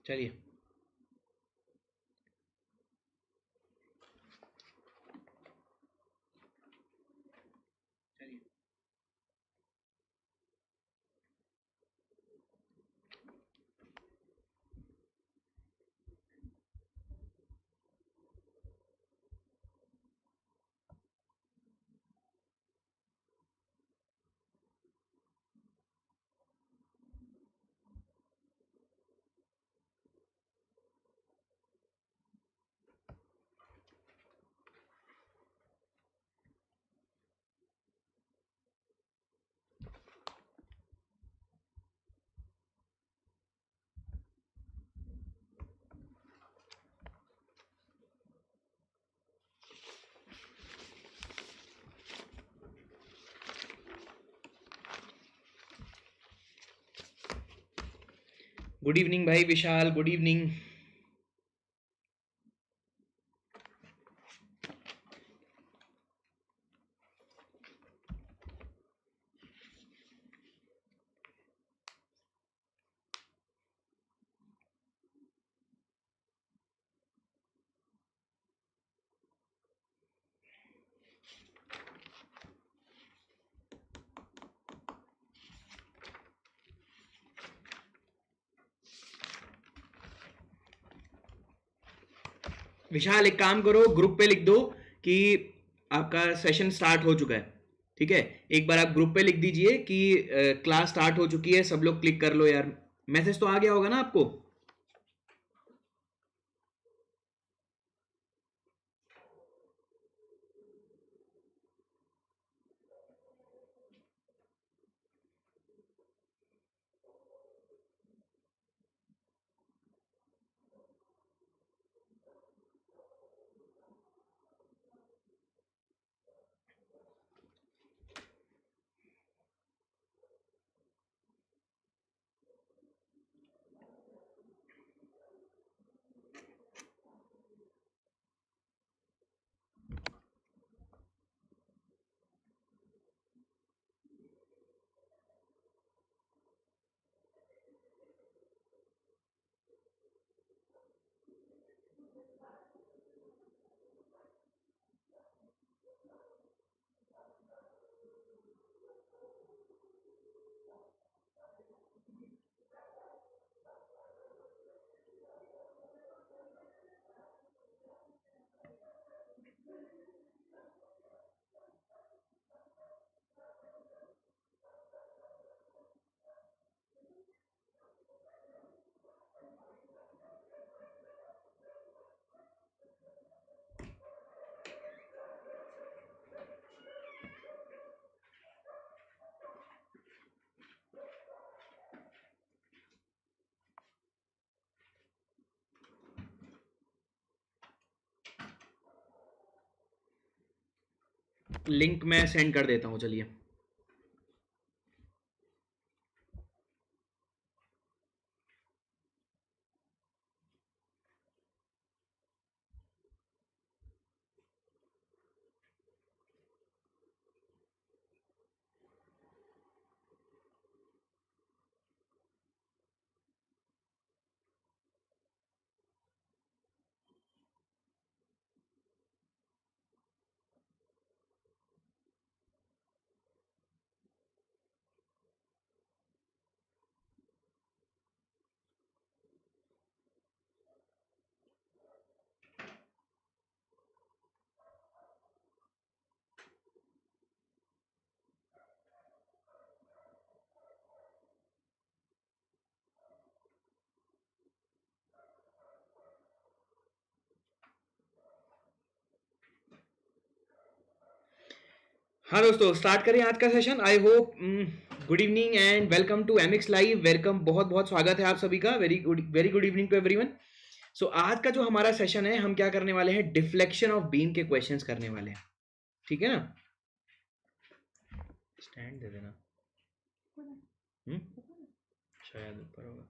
चलिए। Good evening भाई विशाल, good evening. विशाल एक काम करो, ग्रुप पे लिख दो कि आपका सेशन स्टार्ट हो चुका है। ठीक है, एक बार आप ग्रुप पे लिख दीजिए कि क्लास स्टार्ट हो चुकी है, सब लोग क्लिक कर लो यार। मैसेज तो आ गया होगा ना आपको? लिंक मैं सेंड कर देता हूँ, चलिए। हाँ दोस्तों, स्टार्ट करें आज का सेशन। I hope good evening and welcome to MX live. Welcome, बहुत बहुत स्वागत है आप सभी का। Very good evening to everyone. So आज का जो हमारा सेशन है, हम क्या करने वाले हैं, डिफ्लेक्शन ऑफ बीम के क्वेश्चंस करने वाले हैं। ठीक है ना? स्टैंड दे देना। शायद ऊपर होगा।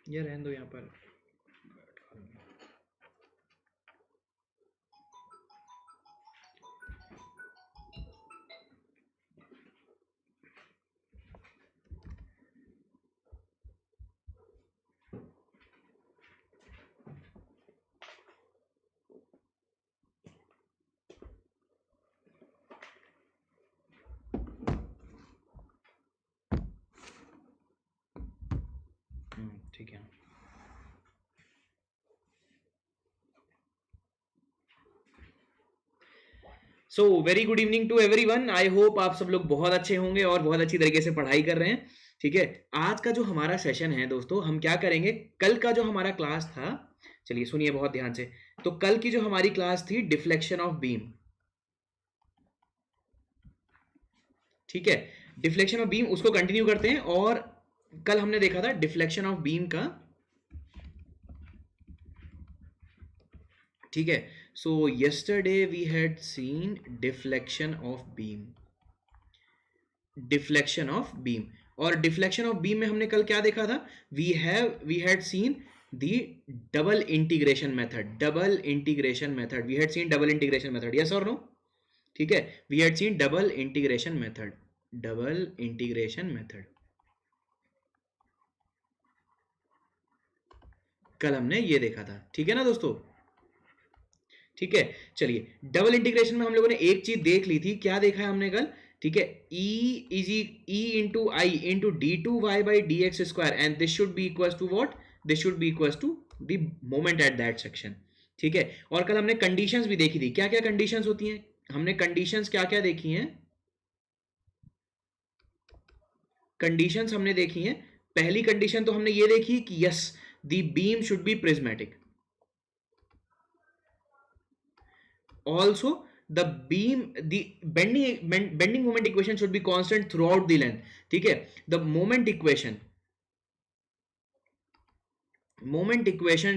ये रहने दो यहाँ पर। ठीक है। So very good evening to everyone. I hope आप सब लोग बहुत अच्छे होंगे और बहुत अच्छी तरीके से पढ़ाई कर रहे हैं। ठीक है, आज का जो हमारा सेशन है दोस्तों, हम क्या करेंगे, कल का जो हमारा क्लास था, चलिए सुनिए बहुत ध्यान से। तो कल की जो हमारी क्लास थी डिफ्लेक्शन ऑफ बीम, ठीक है, डिफ्लेक्शन ऑफ बीम, उसको कंटिन्यू करते हैं। और कल हमने देखा था डिफ्लेक्शन ऑफ बीम का, ठीक है। So yesterday we had seen deflection of beam, deflection of beam. और डिफ्लेक्शन ऑफ बीम में हमने कल क्या देखा था, we had seen the double integration method, double integration method, we had seen double integration method, yes और no, ठीक है, we had seen double integration method, double integration method, कल हमने ये देखा था, ठीक है ना दोस्तों, ठीक है। चलिए, डबल इंटीग्रेशन में हम लोगों ने एक चीज देख ली थी, क्या देखा है हमने कल, ठीक है, E into I into D two Y by D X square, and this should be equal to what, this should be equal to the moment at that section, ठीक है। और कल हमने कंडीशंस भी देखी थी, क्या क्या कंडीशंस होती हैं, हमने कंडीशंस क्या क्या देखी हैं, कंडीशंस हमने देखी हैं। पहली कंडीशन तो हमने ये देखी कि yes the beam should be prismatic, also the beam, the bending moment equation should be constant throughout the length, ठीक है। the moment equation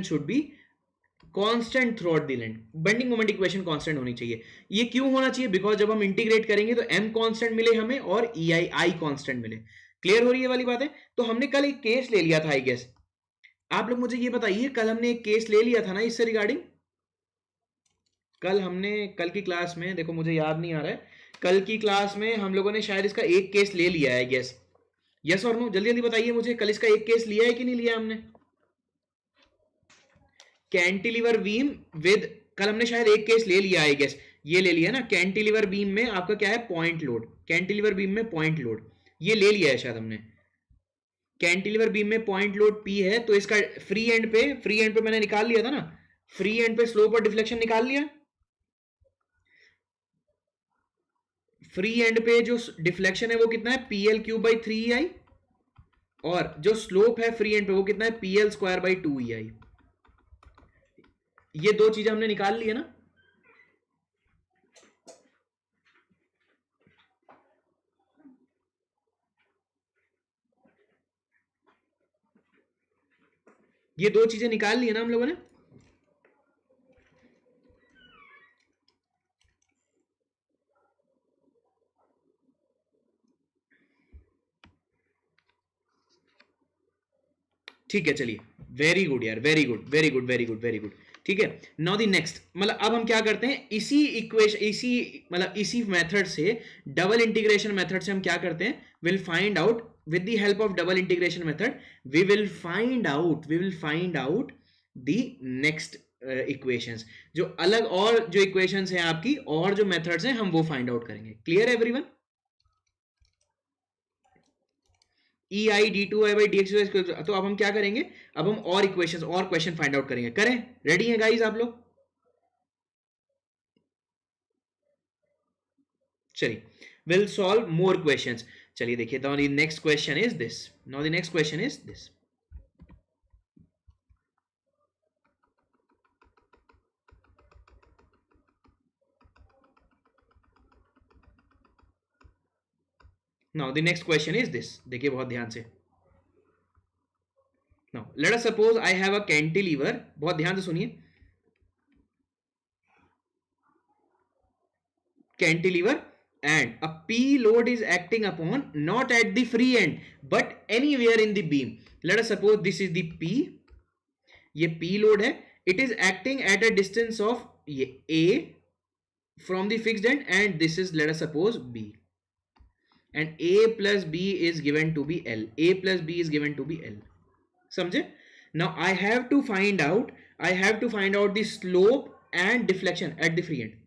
should be constant throughout the length, bending moment equation constant होनी चाहिए। ये क्यों होना चाहिए, because जब हम इंटीग्रेट करेंगे तो m कांस्टेंट मिले हमें और i कांस्टेंट मिले। क्लियर हो रही है वाली बात है। तो हमने कल एक केस ले लिया था, आई गेस आप लोग मुझे ये बताइए, कल हमने एक केस ले लिया था ना इससे रिगार्डिंग, कल की क्लास में, देखो मुझे याद नहीं आ रहा है, कल की क्लास में हम लोगों ने शायद इसका एक केस ले लिया है, यस यस और नो, जल्दी जल्दी बताइए मुझे, कल इसका एक केस लिया है कि नहीं लिया हमने, कैंटिलीवर बीम विद, कल हमने शायद एक केस ले लिया है, गेस ये ले लिया ना, कैंटिलीवर बीम में आपका क्या है, पॉइंट लोड, कैंटिलीवर बीम में पॉइंट लोड, ये ले लिया है शायद हमने, कैंटिलीवर बीम में पॉइंट लोड P है, तो इसका फ्री एंड पे मैंने निकाल लिया था ना, फ्री एंड पे स्लोप और डिफ्लेक्शन निकाल लिया, फ्री एंड पे जो डिफ्लेक्शन है वो कितना है, PL क्यूब बाई 3EI, और जो स्लोप है फ्री एंड पे वो कितना है, PL स्क्वायर बाई 2EI। ये दो चीजें हमने निकाल ली है ना, ये दो चीजें निकाल ली है ना हम लोगों ने। ठीक है, चलिए, वेरी गुड यार, very good very good very good very good, ठीक है। नाउ दी नेक्स्ट, मतलब अब हम क्या करते हैं, इसी इक्वेशन, इसी मेथड से, डबल इंटीग्रेशन मेथड से हम क्या करते हैं, will find out with the help of double integration method, we will find out the next equations, जो अलग और जो equations हैं आपकी और जो methods हैं हम वो find out करेंगे। क्लियर है everyone, ei d2i by dx, तो अब हम क्या करेंगे, अब हम और इक्वेशंस और क्वेश्चन फाइंड आउट करेंगे, करें, रेडी हैं गाइस आप लोग, चलिए, विल सॉल्व मोर क्वेश्चंस। चलिए देखिए, now the next question is this, now the next question is this, now the next question is this, देखिए बहुत ध्यान से, now let us suppose I have a cantilever, बहुत ध्यान से सुनिए, cantilever and a P load is acting upon not at the free end but anywhere in the beam. Let us suppose this is the P, ये P load है, it is acting at a distance of ये A from the fixed end, and this is, let us suppose, B, and A plus B is given to be L, A plus B is given to be L, समझे। Now I have to find out the slope and deflection at the free end,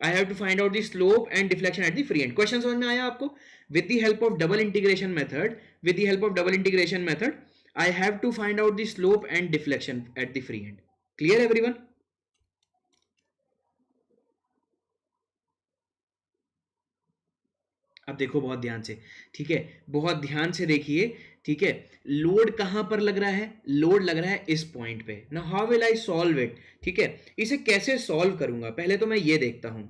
I have to find out the slope and deflection at the free end. Question समझ में आया आपको? With the help of double integration method, I have to find out the slope and deflection at the free end. Clear everyone? अब देखो बहुत ध्यान से, ठीक है, बहुत ध्यान से देखिए, ठीक है, लोड कहां पर लग रहा है? लोड लग रहा है इस पॉइंट पे ना। How will I solve it? ठीक है, इसे कैसे सॉल्व करूंगा? पहले तो मैं ये देखता हूं।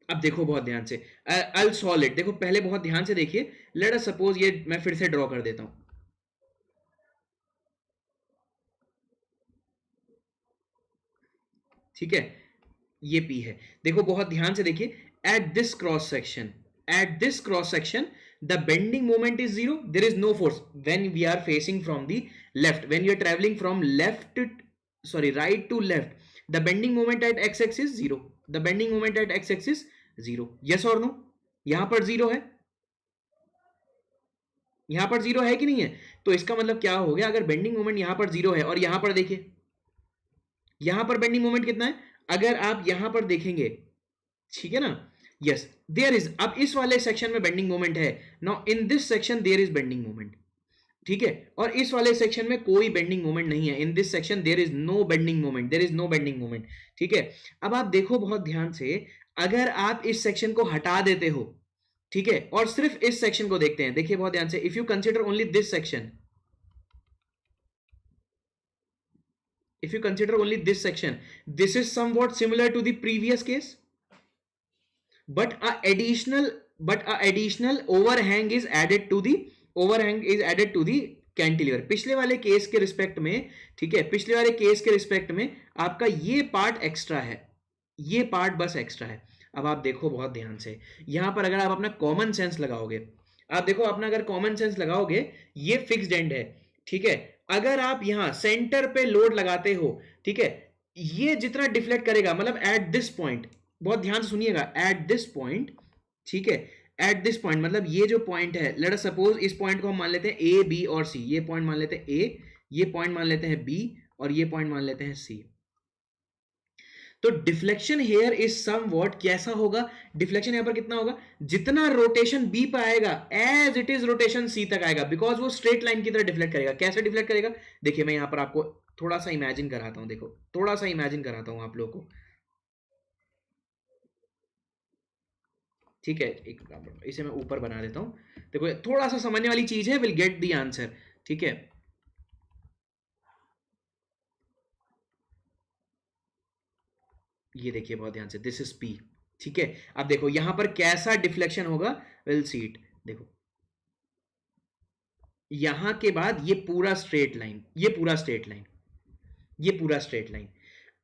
अब देखो बहुत ध्यान से, आई सॉल्व इट। देखो पहले बहुत ध्यान से देखिए, लेट अस सपोज ये मैं फिर से ड्रॉ कर देता हूं, ठीक है, ये P है। देखो बहुत ध्यान से देखिए, at this cross section, the bending moment is zero, there is no force when we are facing from the left, when you are traveling from right to left, the bending moment at x-axis zero, yes or no? यहां पर zero है, यहां पर zero है कि नहीं है? तो इसका मतलब क्या हो गया? अगर बेंडिंग मोमेंट यहां पर जीरो है और यहां पर देखिए, यहां पर बेंडिंग मोमेंट कितना है? अगर आप यहां पर देखेंगे, ठीक है ना, यस देयर इज, अब इस वाले सेक्शन में बेंडिंग मोमेंट है। Now in this section there is bending moment, ठीक है, और इस वाले सेक्शन में कोई बेंडिंग मोमेंट नहीं है। In this section there is no bending moment, ठीक है। अब आप देखो बहुत ध्यान से, अगर आप इस सेक्शन को हटा देते हो, ठीक है, और सिर्फ इस सेक्शन को देखते हैं, देखिए बहुत ध्यान से, if you consider only this section, this is somewhat similar to the previous case, but a additional overhang is added to the cantilever. पिछले वाले केस के रिस्पेक्ट में, ठीक है, पिछले वाले केस के रिस्पेक्ट में आपका ये पार्ट एक्स्ट्रा है, ये पार्ट बस एक्स्ट्रा है। अब आप देखो बहुत ध्यान से, यहां पर अगर आप अपना कॉमन सेंस लगाओगे, आप देखो अपना अगर कॉमन सेंस लगाओगे, ये फिक्स्ड एंड है, ठीक है, अगर आप यहां सेंटर पे लोड लगाते हो, ठीक है, ये जितना डिफ्लेक्ट करेगा, मतलब एट दिस पॉइंट, बहुत ध्यान से सुनिएगा, एट दिस पॉइंट, ठीक है, एट दिस पॉइंट मतलब ये जो पॉइंट है, लेट अस सपोज इस पॉइंट को हम मान लेते हैं ए, बी और सी, ये पॉइंट मान लेते हैं ए, ये पॉइंट मान लेते हैं बी, और ये पॉइंट मान लेते हैं सी। तो डिफ्लेक्शन हेयर इज समवॉट कैसा होगा? डिफ्लेक्शन यहां पर कितना होगा? जितना रोटेशन बी पर आएगा एज इट इज रोटेशन सी तक आएगा, बिकॉज वो स्ट्रेट लाइन की तरह डिफ्लेक्ट करेगा। कैसे डिफ्लेक्ट करेगा? देखिए मैं यहां पर आपको थोड़ा सा इमेजिन कराता हूं, देखो थोड़ा सा इमेजिन कराता हूं आप लोगों को, ठीक है, एक इसे मैं ऊपर बना देता हूं, देखो थोड़ा सा समझने वाली चीज है, विल गेट द आंसर, ठीक है। ये देखिए बहुत ध्यान से, दिस इज पी, ठीक है। अब देखो यहां पर कैसा डिफ्लेक्शन होगा, विल सी इट। देखो यहां के बाद ये पूरा स्ट्रेट लाइन,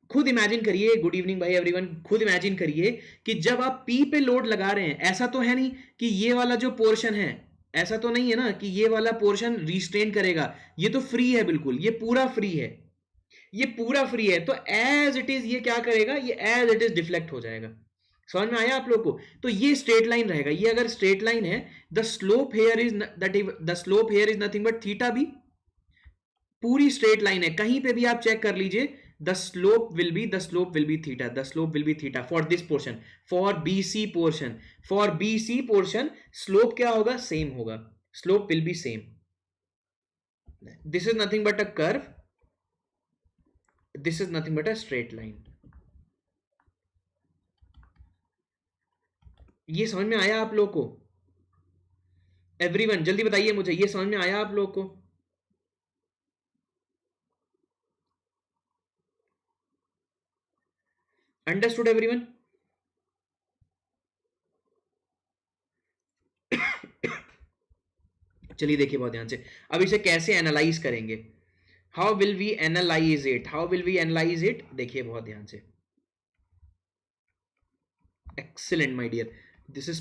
खुद इमेजिन करिए, गुड इवनिंग भाई एवरीवन, खुद इमेजिन करिए कि जब आप पी पे लोड लगा रहे हैं, ऐसा तो है नहीं कि ये वाला जो पोर्शन है, ऐसा तो नहीं है ना कि ये वाला पोर्शन रिस्ट्रेन करेगा, ये तो फ्री है बिल्कुल, ये पूरा फ्री है, तो एज इट इज ये क्या करेगा, ये एज इट इज डिफ्लेक्ट हो जाएगा। समझ में आया आप लोग को? तो ये स्ट्रेट लाइन रहेगा, ये अगर स्ट्रेट लाइन है, the slope here is nothing but theta B, पूरी स्ट्रेट लाइन है, कहीं पे भी आप चेक कर लीजिए, the slope will be theta for this portion, for BC portion slope क्या होगा? सेम होगा, slope will be same, this is nothing but a curve, this is nothing but a straight line। ये समझ में आया आप लोग को? एवरीवन जल्दी बताइए मुझे, ये समझ में आया आप लोग को? Understood everyone? चलिए देखिए बहुत ध्यान से, अब इसे कैसे एनालाइज करेंगे, how will we analyse it, देखिए बहुत ध्यान से, excellent my dear, this is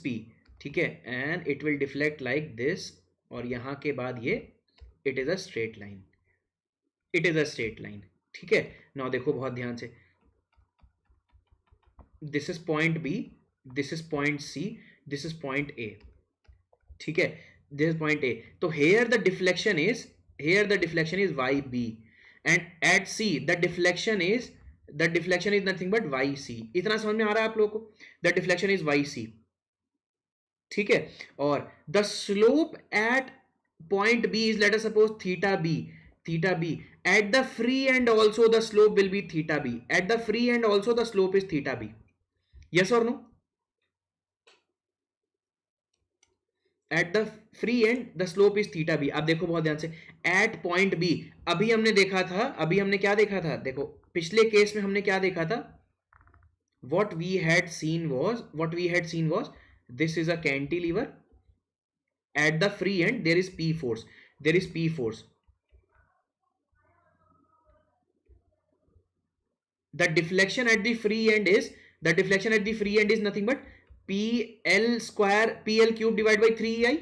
P, ठीक है, and it will deflect like this, और यहां के बाद ये it is a straight line, ठीक है। नाउ देखो बहुत ध्यान से, this is point B, this is point C, this is point A, ठीक है, दिस इज पॉइंट ए। तो here the deflection is here the deflection is YB, and at C the deflection is nothing but YC. इतना समझ में आ रहा है आप लोगों को? The deflection is YC. ठीक है, और the slope at point B is, let us suppose, theta B. At the free end also the slope will be theta B. At the free end also the slope is theta B. Yes or no? At the free end the slope is theta B. अब देखो बहुत ध्यान से, at point B, अभी हमने क्या देखा था? देखो पिछले केस में हमने क्या देखा था? What we had seen was this is a cantilever. At the free end there is P force. The deflection at the free end is nothing but PL cube divided by 3EI.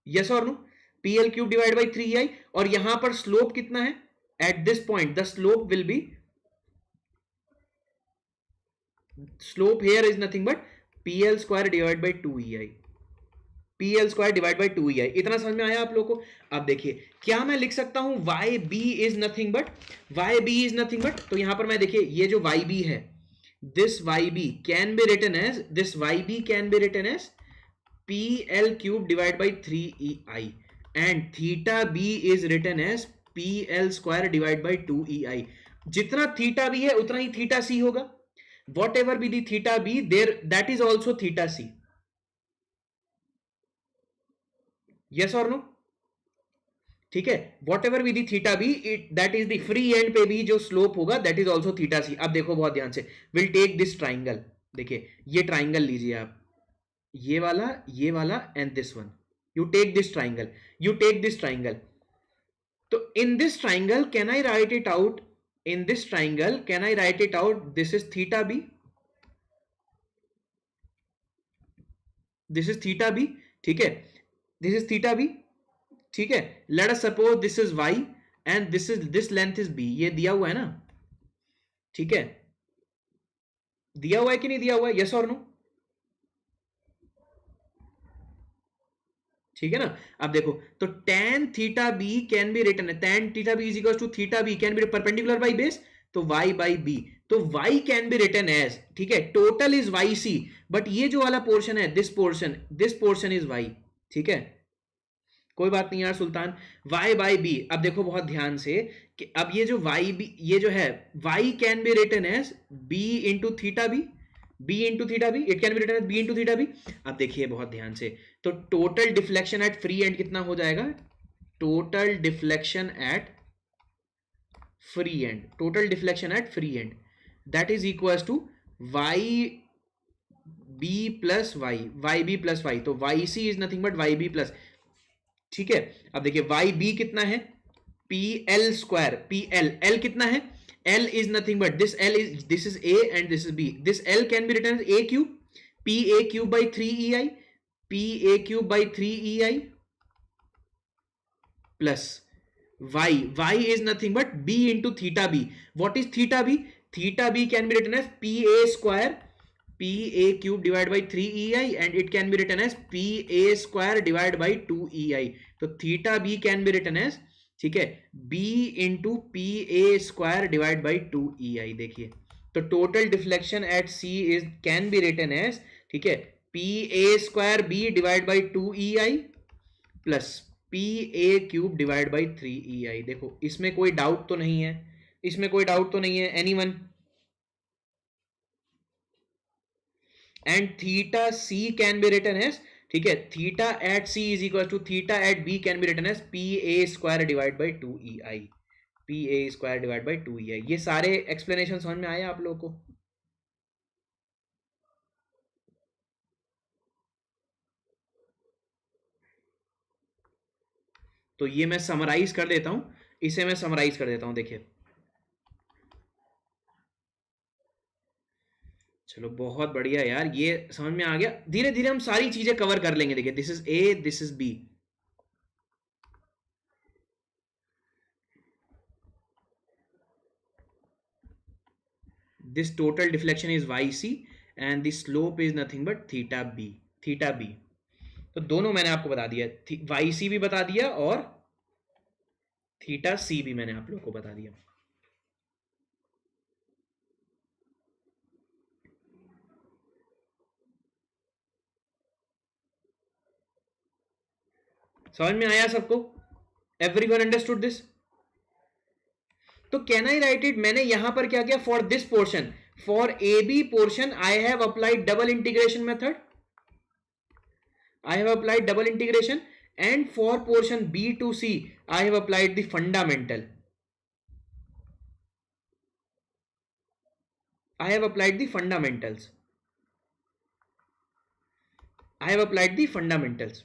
Yes or no? PL cube divided by 3EI. और यहां पर slope कितना है? At this point the slope will be, slope here is nothing but PL square divided by 2EI. इतना समझ में आया आप लोगों को? अब देखिए, क्या मैं लिख सकता हूं YB is nothing but, तो यहां पर मैं देखिए, ये जो YB है, this YB can be written as PL cube divided by 3EI, and theta B is written as PL square divided by 2EI. जितना थीटा B है उतना ही थीटा C होगा. Whatever be the theta B, there that is also theta C. Yes or no? ठीक है, whatever be the theta B, that is the free end पे भी जो slope होगा, that is also theta C. अब देखो बहुत ध्यान से, we'll take this triangle. देखिए ये triangle लीजिए आप, ये वाला and this one. You take this triangle. तो in this triangle, can I write it out? This is theta B. ठीक है, this is theta B. ठीक है, let us suppose this is y and this length is b. ये दिया हुआ है ना? ठीक है, दिया हुआ है कि नहीं दिया हुआ है? yes or no? ठीक है ना? अब देखो, तो tan theta b can be written, tan theta b is equals to theta b can be perpendicular by base, तो y by b, तो y can be written as, ठीक है, total is yc, but ये जो वाला portion है, this portion is y. ठीक है, कोई बात नहीं यार सुल्तान, y by b. अब देखो बहुत ध्यान से कि अब ये जो y ये जो है, y can be written as b into theta b, it can be written as b into theta b. अब देखिए बहुत ध्यान से, तो total deflection at free end कितना हो जाएगा? Total deflection at free end that is equals to YB plus y, तो YC is nothing but YB plus. ठीक है, अब देखिए YB कितना है? PL स्क्वायर, L कितना है? L is nothing but this is A and this is B. This L can be written as A cube, PA cube by 3EI, plus y is nothing but B into theta B. What is theta B? Theta B can be written as PA square, PA cube divided by 3EI, and it can be written as PA square divided by 2EI. तो theta B can be written as, ठीक है, B into PA square divided by 2EI. देखिए, तो total deflection eight C is can be written as, ठीक है, PA square B divided by 2EI plus PA cube divided by 3EI. देखो इसमें कोई doubt तो नहीं है, anyone? And theta C can be written as, ठीक है, theta at C is equal to theta at B can be written as PA square divided by 2EI. ये सारे एक्सप्लेनेशन समझ में आए आप लोगों को? तो ये मैं समराइज कर देता हूं, देखिए. चलो बहुत बढ़िया यार, ये समझ में आ गया. धीरे धीरे हम सारी चीजें कवर कर लेंगे. देखिए, this is A, this is B. This total deflection is YC and the slope is nothing but theta B. तो दोनों मैंने आपको बता दिया, YC भी बता दिया और थीटा सी भी मैंने आप लोगों को बता दिया। समझ में आया सबको? Everyone understood this? तो कैन आई राइट इट, मैंने यहां पर क्या किया, for this portion, for A B portion I have applied double integration method, I have applied double integration, and for portion B to C I have applied the fundamental. I have applied the fundamentals. I have applied the fundamentals.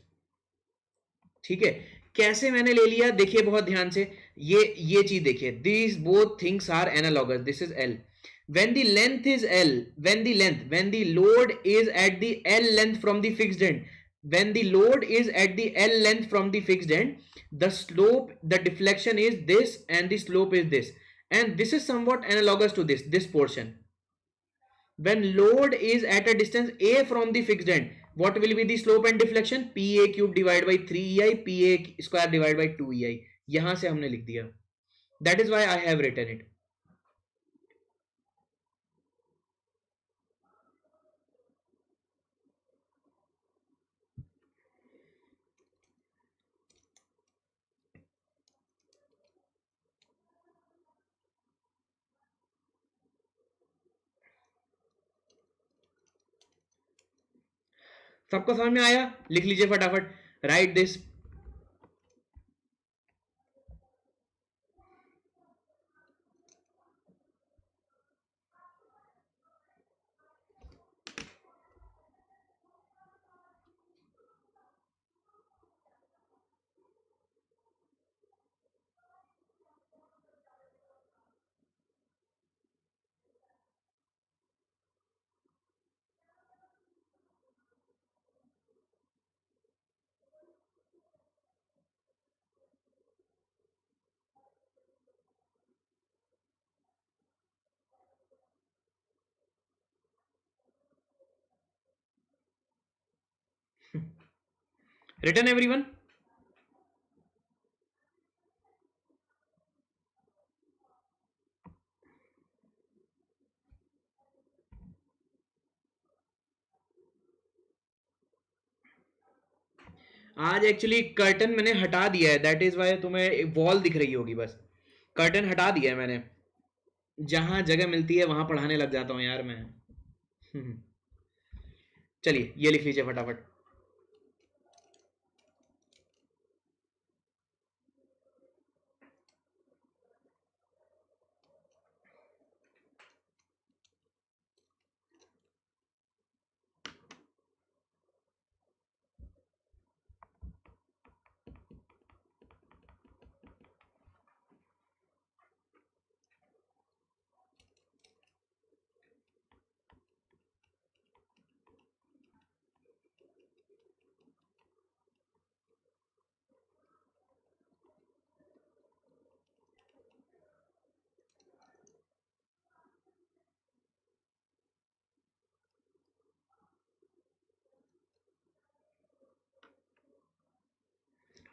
ठीक है, कैसे मैंने ले लिया देखिए बहुत ध्यान से, ये चीज देखिए, these both things are analogous. This is L. When the length is L, when the load is at the L length from the fixed end, when the load is at the L length from the fixed end, the slope, the deflection is this and the slope is this, and this is somewhat analogous to this portion. When load is at a distance a from the fixed end, what will be the slope and deflection? Pa cube divided by 3ei, Pa square divided by 2ei. यहां से हमने लिख दिया. That is why I have written it. सबको समझ में आया? लिख लीजिए फटाफट. Right this. Written everyone? आज एक्चुअली कर्टन मैंने हटा दिया है, दैट इज वाई तुम्हें वॉल दिख रही होगी, बस कर्टन हटा दिया है मैंने. जहां जगह मिलती है वहां पढ़ाने लग जाता हूं यार मैं. चलिए ये लिख लीजिए फटाफट.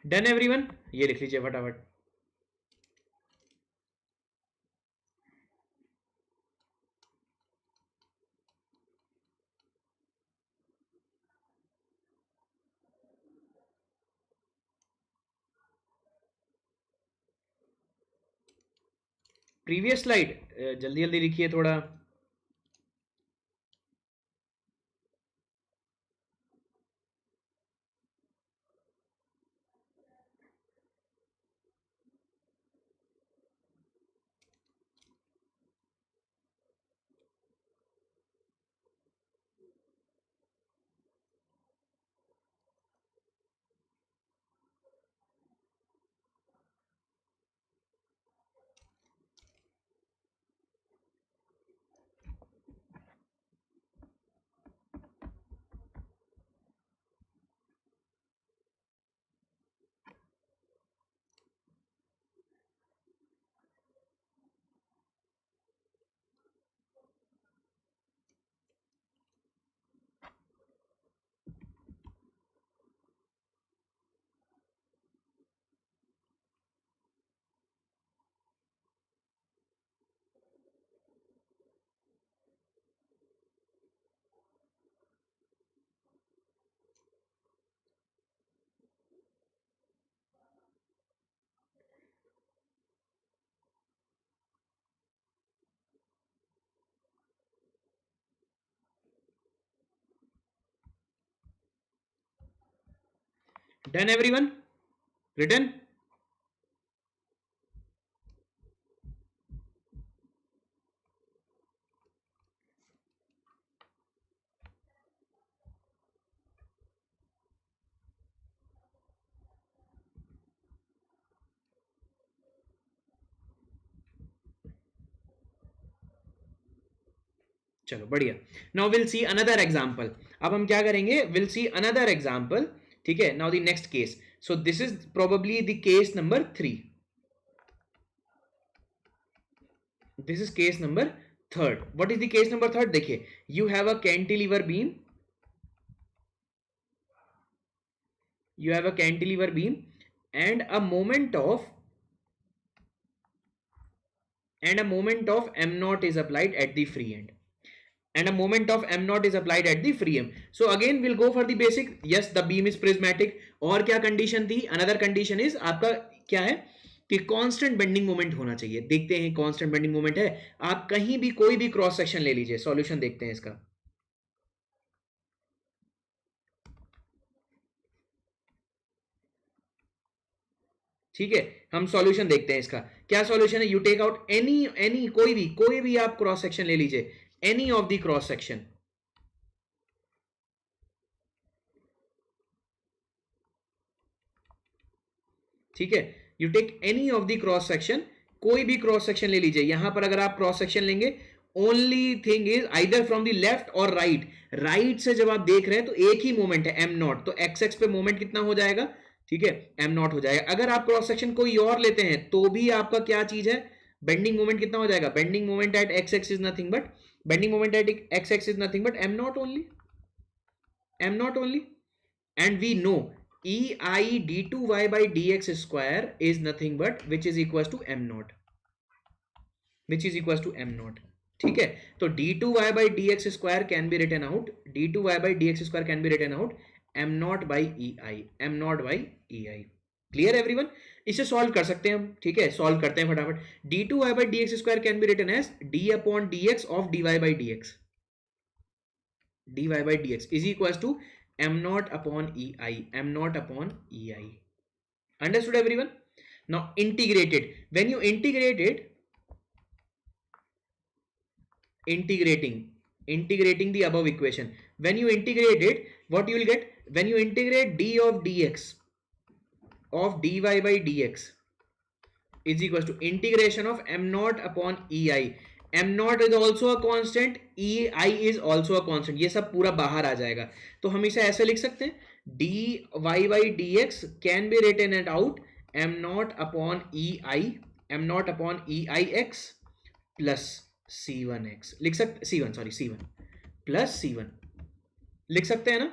Done everyone? ये लिख लीजिए फटाफट. प्रीवियस स्लाइड जल्दी जल्दी लिखिए थोड़ा. Done everyone? Written? चलो बढ़िया. Now will see another example. अब हम क्या करेंगे? Will see another example. ठीक है. Now the next case. So this is probably the case number 3. This is case number 3rd. What is the case number 3rd? देखिए, you have a cantilever beam. You have a cantilever beam and a moment of m naught is applied at the free end. And a moment of m naught is applied at the free end. So again we'll go for the basic. Yes, the beam is prismatic. और क्या condition थी? Another condition is आपका क्या है कि constant bending moment होना चाहिए. देखते हैं कांस्टेंट बेंडिंग मोमेंट है. आप कहीं भी कोई भी क्रॉस सेक्शन ले लीजिए. सॉल्यूशन देखते हैं इसका. ठीक है, हम सॉल्यूशन देखते हैं इसका. क्या सॉल्यूशन है? यू टेक आउट एनी कोई भी आप क्रॉस सेक्शन ले लीजिए. Any of the cross section. ठीक है, you take any of the cross section. कोई भी क्रॉस सेक्शन ले लीजिए. यहां पर अगर आप क्रॉस सेक्शन लेंगे, only thing is either from the left और राइट. राइट से जब आप देख रहे हैं तो एक ही मोमेंट है एम नॉट. तो एक्स एक्स पे मोमेंट कितना हो जाएगा? ठीक है, एम नॉट हो जाएगा. अगर आप क्रॉस सेक्शन कोई और लेते हैं तो भी आपका क्या चीज है? बेंडिंग मोमेंट कितना हो जाएगा? Bending moment at x x is nothing but am not only. Am not only. And we know ei d2y by dx square is nothing but which is equals to m naught. ठीक है, तो d2y by dx square can be written out. m naught by ei. Clear everyone? इसे solve कर सकते हैं हम. ठीक है, सॉल्व करते हैं फटाफट. d2y by dx square can be written as d upon dx of dy by dx is equals to m naught upon ei. Understood everyone? Now integrated. When you integrating the above equation, when you integrate it, what you will get? When you integrate d of dx of dy by dx is equals to integration of m naught upon ei. m naught is also a constant, ei is also a constant. ये सब पूरा बाहर आ जाएगा. तो हम इसे ऐसे लिख सकते हैं, dy by dx can be written it out m naught upon eix plus c1x. लिख सकते c1 plus c1 लिख सकते हैं ना?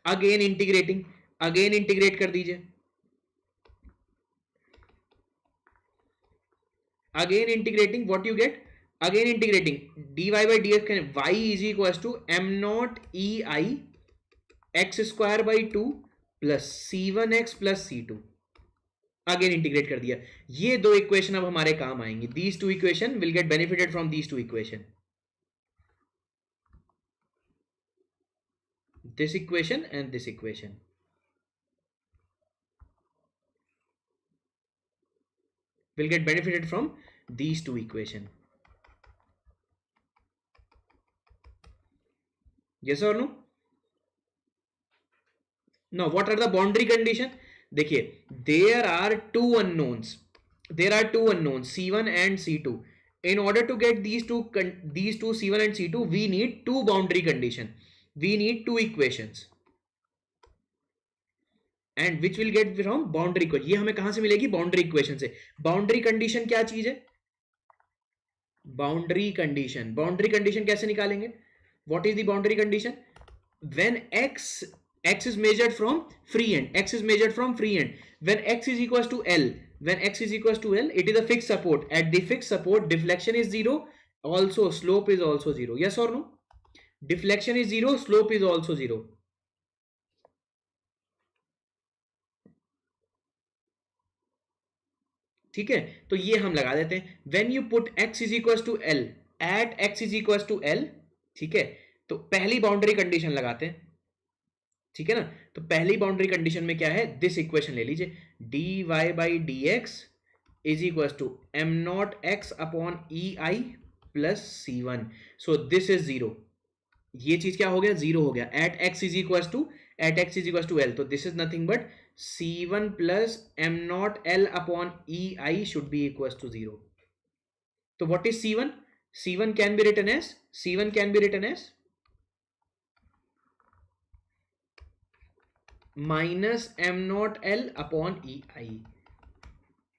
अगेन इंटीग्रेट कर दीजिए. Again integrating, what you get? Again integrating dy by dx y is equals to m naught ei x square by 2 plus c1x plus c2. Again integrate कर दिया. ये दो इक्वेशन अब हमारे काम आएंगे. These two equation will get benefited from these two equation. This equation and this equation will get benefited from these two equation. Yes or no? Now what are the boundary condition? देखिए, there are two unknowns c1 and c2. In order to get these two c1 and c2, we need two boundary condition. We need two equations. And which will get from boundary equation. ये हमें कहां से मिलेगी? Boundary equation से. Boundary condition क्या चीज है? Boundary condition कैसे निकालेंगे? What is the boundary condition? When x is measured from free end. When x is equals to L, it is a fixed support. At the fixed support, deflection is 0. Also, slope is also 0. Yes or no? Deflection is 0, slope is also 0. ठीक है, तो ये हम लगा देते हैं. When you put x is equals to L, at x is equals to L, ठीक है, तो पहली बाउंड्री कंडीशन लगाते हैं, ठीक है ना। तो पहली बाउंड्री कंडीशन में क्या है, दिस इक्वेशन ले लीजिए, dy by D x is equal to M naught x upon E I plus C one. So this is zero, ये चीज क्या हो गया, जीरो हो गया। At x is equal to L, तो this is nothing but C one plus M naught L upon E I should be equal to zero. तो what is C one? C one can be written as, C one can be written as minus M naught L upon E I.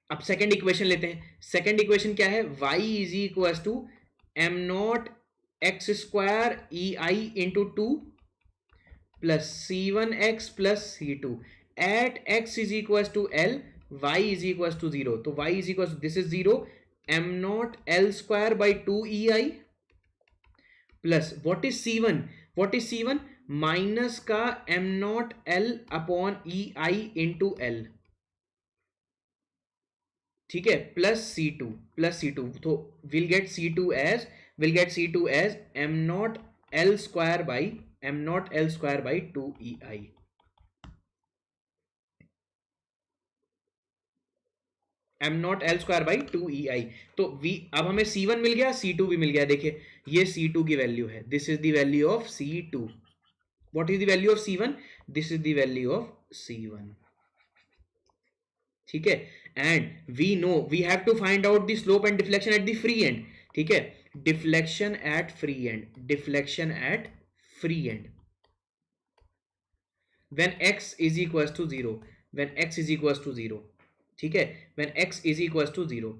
अब second equation लेते हैं। Second equation क्या है, y is equal to M naught x square E I into two plus C one x plus C two at x is equal to L, y is equal to zero. तो y is equal to this is zero, M naught L square by two E I plus what is C one, what is C one, minus का M naught L upon E I into L, ठीक है, plus C two, plus C two. तो will get C two as, will get C two as M naught L square by, M naught L square by two E I. M naught L square by two E I. तो we, अब हमें सी one मिल गया, सी to भी मिल गया। देखिए ये C two की value है, this is the value of C two. What is the value of C one? This is the value of C one, ठीक है। And we know we have to find out the slope and deflection at the free end, ठीक है। Deflection at free end, deflection at free end when x is equals to 0, when x is equals to 0, ठीक है, when x is equals to 0।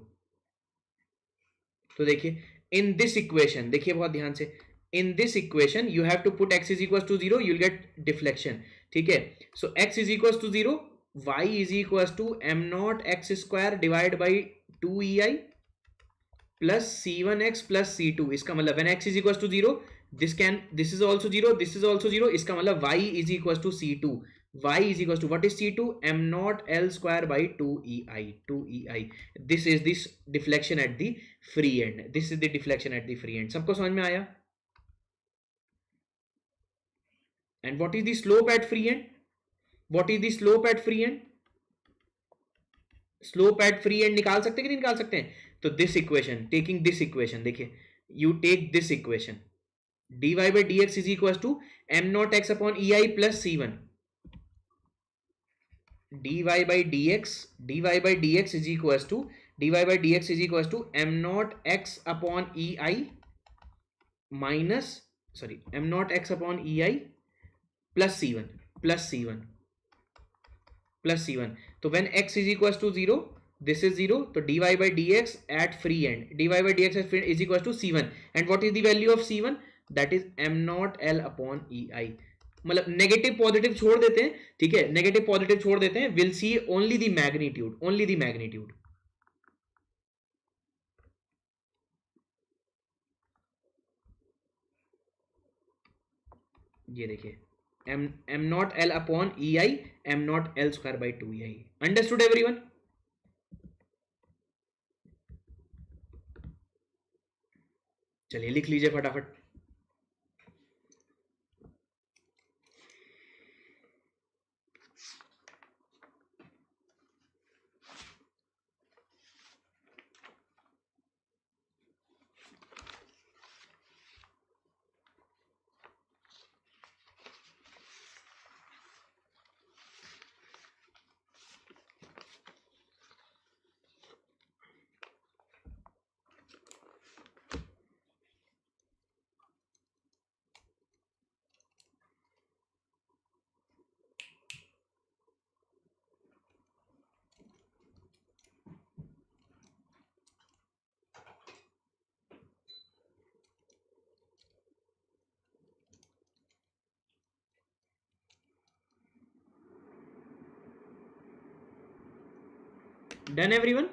तो देखिए इन this equation, देखिए बहुत ध्यान से, in this equation you have to put x is equals to 0, you'll get deflection, ठीक है। सो x is equals to 0, y is equals to m naught x square divided by 2ei plus c1x plus c2। इसका मतलब when x is equals to 0, this is also 0, this is also 0, इसका मतलब y is equals to c2, y is equals to what is c2, m naught l square by 2ei, 2ei। this is this deflection at the free end, this is the deflection at the free end। सबको समझ में आया? and what is the slope at free end? what is the slope at free end? Slope at free end निकाल सकते हैं कि नहीं निकाल सकते हैं? तो this equation, taking this equation, देखिए you take this equation, dy by dx is equals to m naught x upon ei plus c1, dy by dx, dy by dx is equals to, dy by dx is equals to m naught x upon ei minus, sorry, m naught x upon ei plus c1, plus c1, plus c1। तो when x is equals to 0, this is 0, तो dy by dx at free end, dy by dx at free end is equals to c1, and what is the value of c1? that is m naught l upon ei। मतलब negative positive छोड़ देते हैं, ठीक है, negative positive छोड़ देते हैं, will see only the magnitude, only the magnitude. ये देखिए M naught L upon E I, M naught L square by two E I. Understood everyone? चलिए लिख लीजिए फटाफट। Done everyone?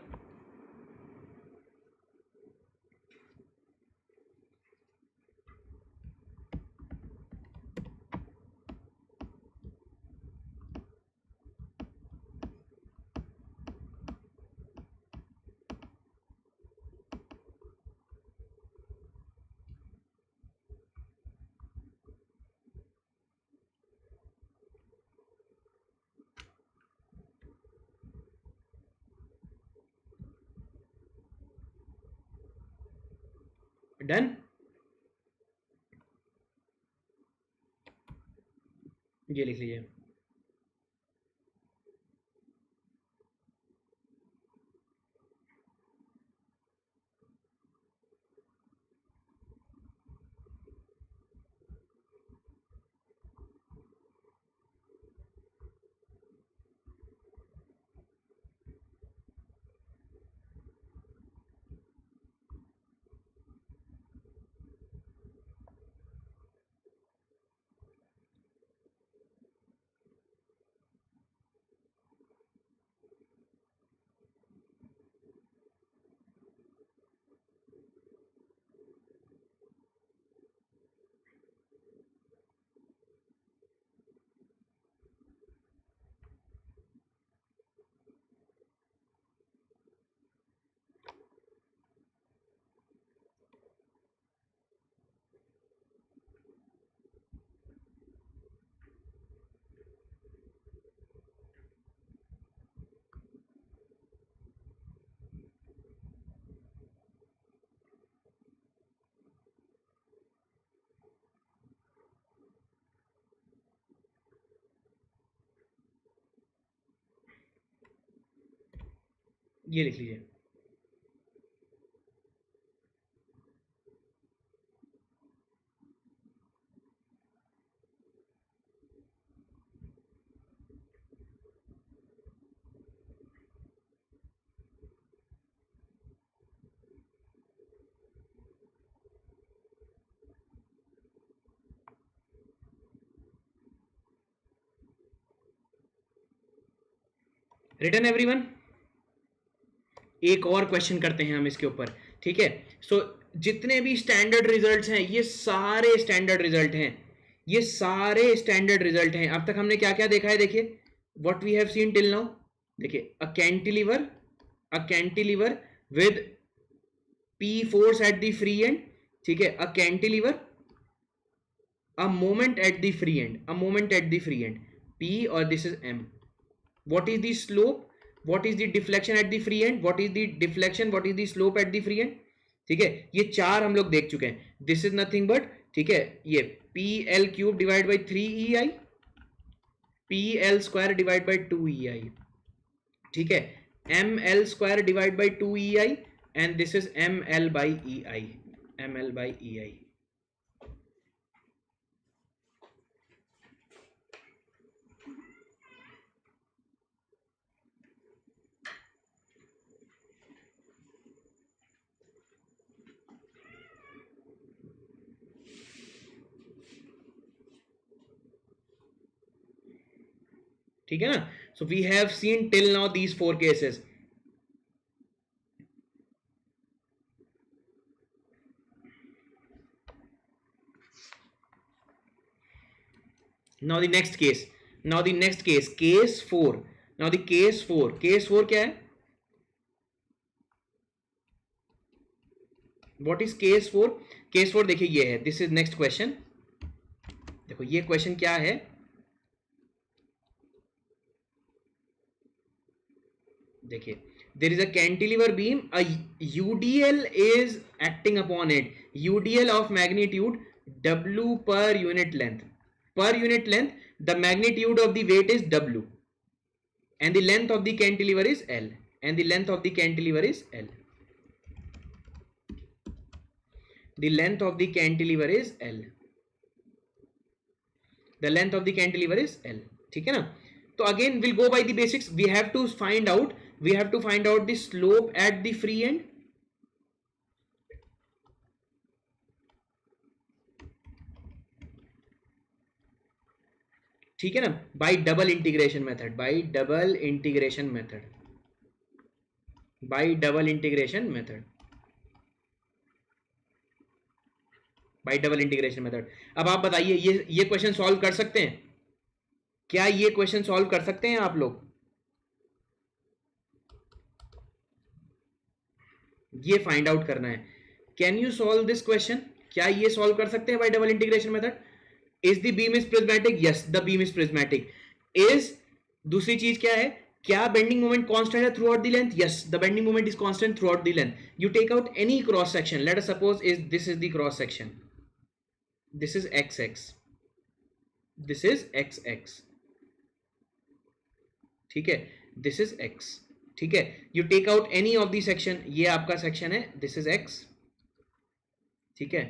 डन, ये लिख लीजिए। ये लिख लीजिए। रिटन एवरीवन, एक और क्वेश्चन करते हैं हम इसके ऊपर, ठीक है। सो जितने भी स्टैंडर्ड रिजल्ट्स हैं ये सारे स्टैंडर्ड रिजल्ट हैं, ये सारे स्टैंडर्ड रिजल्ट हैं। अब तक हमने क्या क्या देखा है, देखिए what we have seen till now. देखिए a cantilever with P force at the free end, ठीक है, a cantilever, a moment at the free end, a moment at the free end, P और this is M. What is the slope, what is the deflection at the free end, what is the deflection, what is the slope at the free end, ठीक है। ये चार हम लोग देख चुके हैं। दिस इज नथिंग बट, ठीक है, ये P L cube divide by 3 EI, P L square divide by 2 EI, ठीक है, M L square divide by 2 EI and this is M L by EI, M L by EI। ठीक है ना। So we have seen till now these 4 cases. Now the next case, case 4। now the case 4 क्या है, what is case 4? case 4 देखिए ये है, this is next question। देखो ये क्वेश्चन क्या है, देखिए there is a cantilever beam, a UDL is acting upon it, UDL of magnitude W per unit length, the magnitude of the weight is W and the length of the cantilever is L, the length of the cantilever is L, the length of the cantilever is L, the length of the cantilever is L, ठीक है ना। तो again we'll go by the basics, we have to find out the slope at the free end, ठीक है ना, by double integration method, by double integration method। अब आप बताइए ये क्वेश्चन सॉल्व कर सकते हैं क्या, ये क्वेश्चन सॉल्व कर सकते हैं आप लोग, ये फाइंड आउट करना है। Can you solve this question, क्या ये सॉल्व कर सकते हैं by double integration method? Is the beam is prismatic? Yes the beam is prismatic. Is, दूसरी चीज क्या है, क्या बेंडिंग मोमेंट कांस्टेंट है throughout the length? Yes, the bending moment is constant throughout the length. You take out any cross section. Let us suppose is this is the cross section. This is xx. This is xx. ठीक है, this is x. ठीक है, you take out any of the section. ये आपका section है, this is x. ठीक है,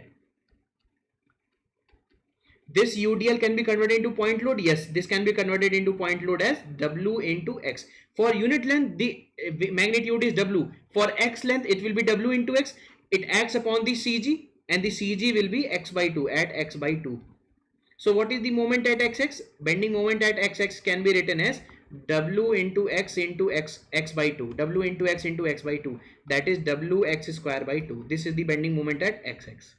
this UDL can be converted into point load. Yes, this can be converted into point load as W into X. For unit length, the magnitude is W. For X length, it will be W into X. It acts upon the CG, and the CG will be X by 2 at X by 2. So what is the moment at XX? Bending moment at XX can be written as W into X by 2. W into X by 2. That is W X square by 2. This is the bending moment at XX.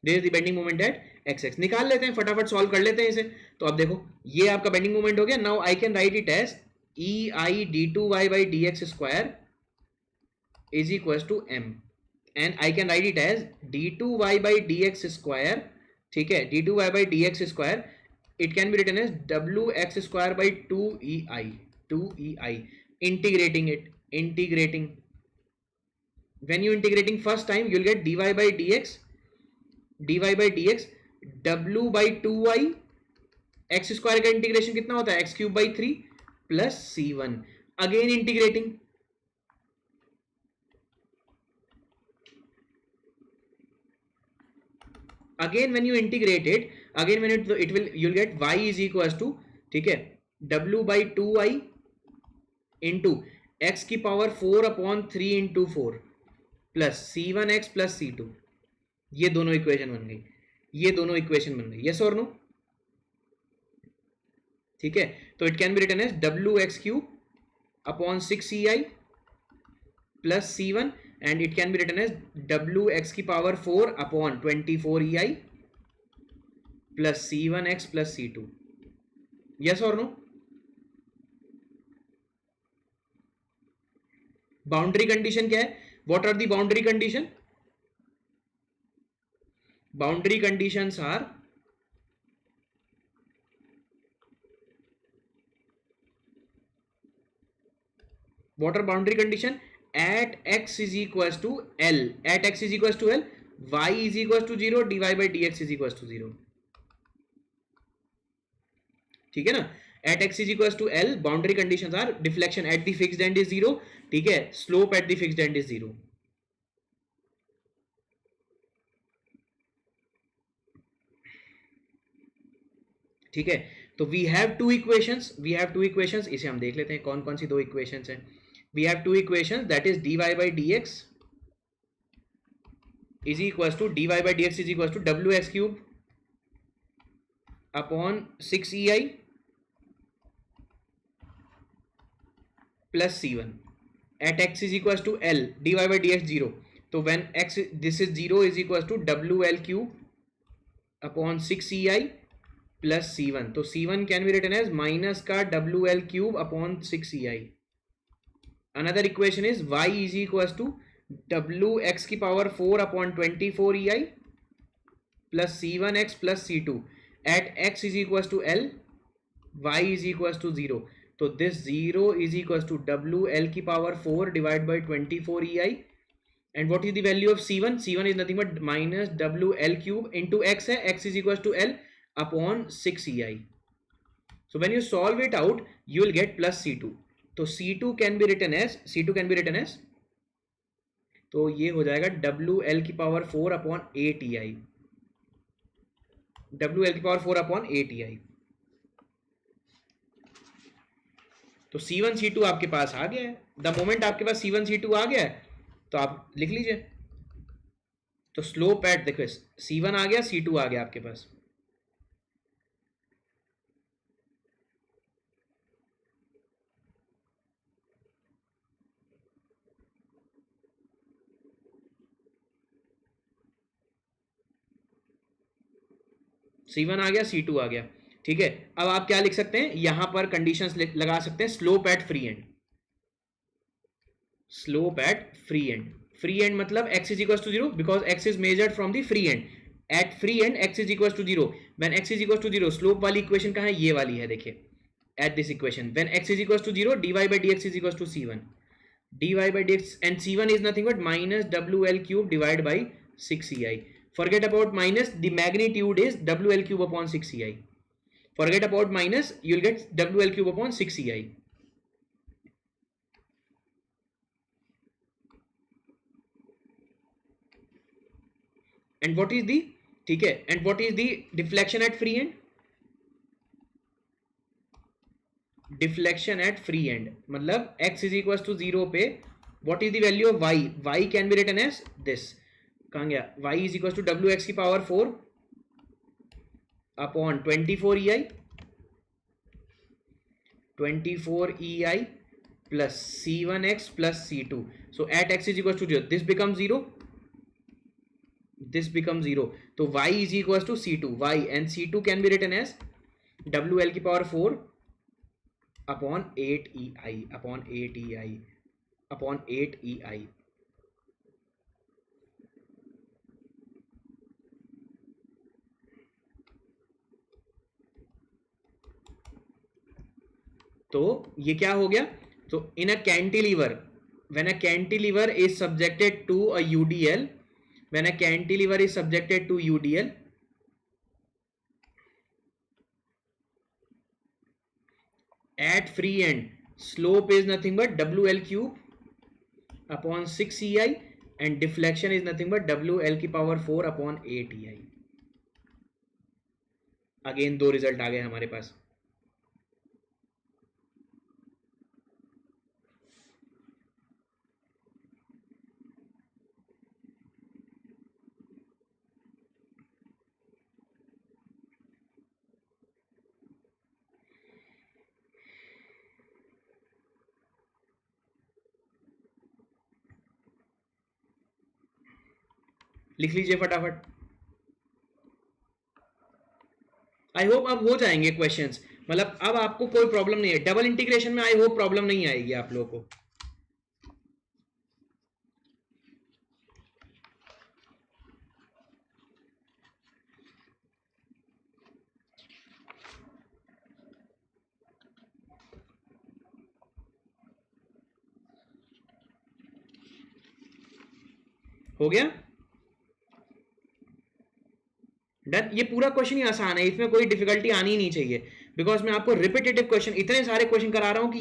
This is the bending moment at XX. निकाल लेते हैं, फटाफट solve कर लेते हैं इसे. तो अब देखो, ये आपका बेंडिंग मोमेंट हो गया. Now I can write it as EI d2y by dx square is equals to m, and I can write it as d2y by dx square. ठीक है, d2y by dx square, it can be written as wx square by 2EI. Integrating it, when you integrating first time, you'll get dy by dx w by 2y. x square का integration कितना होता है? x cube by 3 plus c1. Again integrating, again when you integrate it, you'll get y is equals to, ठीक है, w by 2y into x की power 4 upon 3 into 4 plus c1x plus c2. ये दोनों equation बन गई. Yes और no? ठीक है, तो it can be written as wx cube upon 6ei plus c1, and it can be written as wx की power 4 upon 24ei plus c1x plus c2. Yes और नो? बाउंड्री कंडीशन क्या है? What are the boundary condition? Boundary conditions are what are boundary condition? At x is equals to L, y is equals to 0, dy by dx is equals to 0. ठीक है ना? At x is equals to L, boundary conditions are deflection at the fixed end is 0. ठीक है, slope at the fixed end is 0. ठीक है, तो we have two equations. इसे हम देख लेते हैं कौन कौन सी दो इक्वेशंस हैं. We have two equations, that is dy by dx is equals to wx cube upon 6ei plus c1 at x is equals to L, dy by dx 0. तो when x this is 0 is equals to wl cube upon 6ei plus c1. तो c1 can be written as minus का wl cube upon 6ei. Another equation is y is equal to wx की power 4 upon 24ei plus c1x plus c2 at x is equal to L, y is equal to 0. तो दिस 0 is equal to wl की power 4 divide by 24ei. And what is the value of c1? c1 is nothing but minus wl cube into x है, x is equal to L upon 6ei. So when you solve it out, you will get plus c2. तो c2 can be written as, तो ये हो जाएगा wl की power 4 upon 8ei. wl की power 4 upon 8ei. तो c1 c2 आपके पास आ गया है. द मोमेंट आपके पास c1 c2 आ गया है, तो आप लिख लीजिए. तो स्लोप एट, देखो c1 आ गया, c2 आ गया आपके पास. c1 आ गया, c2 आ गया. ठीक है, अब आप क्या लिख सकते हैं? यहां पर कंडीशंस लगा सकते हैं. Slope at free and, free end मतलब x is equals to 0 because x is measured from the free end. At free end x is equals to 0. When x is equals to 0, slope वाली equation कहाँ है? ये वाली है, देखिए at this equation. When x is equals to 0, dy by dx is equals to c1. dy by dx, and c1 is nothing but minus wl cube divided by 6ci. Forget about minus, the magnitude is wl cube upon 6ci. Forget about minus, you'll get wl cube upon 6ci. And what is the, ठीक है, and what is the deflection at free end? Deflection at free end मतलब x is equal to 0 पे what is the value of y? y can be written as this. कहां गया? y is equal to wx की power 4 upon 24ei 24ei plus c1x plus c2. So at x is equal to 0 this become 0, this become 0. तो y is equal to c2. y and c2 can be written as wl की power 4 upon 8ei upon 8ei upon 8ei. तो ये क्या हो गया? तो in a cantilever, when a cantilever is subjected to a UDL, when a cantilever is subjected to UDL, at free end slope is nothing but wl cube upon 6ei and deflection is nothing but wl की power 4 upon 8ei. Again दो result आ गए हमारे पास. लिख लीजिए फटाफट. I hope अब हो जाएंगे क्वेश्चंस, मतलब अब आपको कोई प्रॉब्लम नहीं है. डबल इंटीग्रेशन में आई होप प्रॉब्लम नहीं आएगी आप लोगों को. हो गया डन. ये पूरा क्वेश्चन ही आसान है, इसमें कोई डिफिकल्टी आनी ही नहीं चाहिए, बिकॉज मैं आपको रिपीटेटिव क्वेश्चन, इतने सारे क्वेश्चन करा रहा हूं कि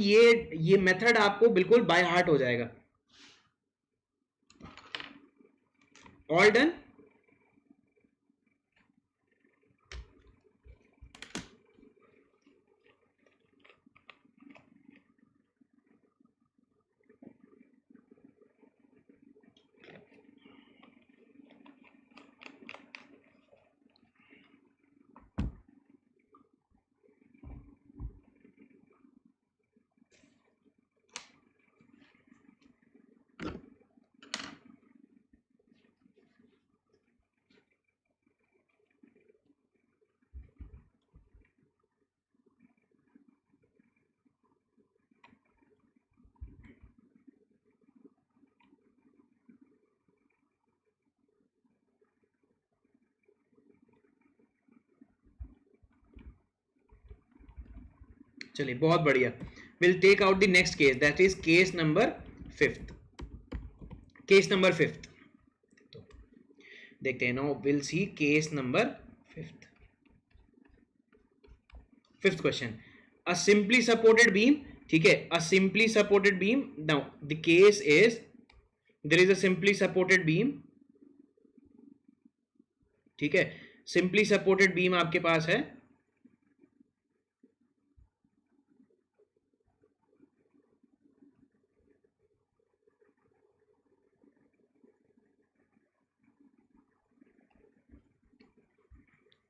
ये मेथड आपको बिल्कुल बाय हार्ट हो जाएगा. All done. चलिए बहुत बढ़िया. Will take out the next case, that is case number 5th. Case number 5th तो देखते हैं. Now will see case number 5th. 5th question, a simply supported beam. ठीक है, a simply supported beam. Now the case is there is a simply supported beam. ठीक है, simply supported beam आपके पास है.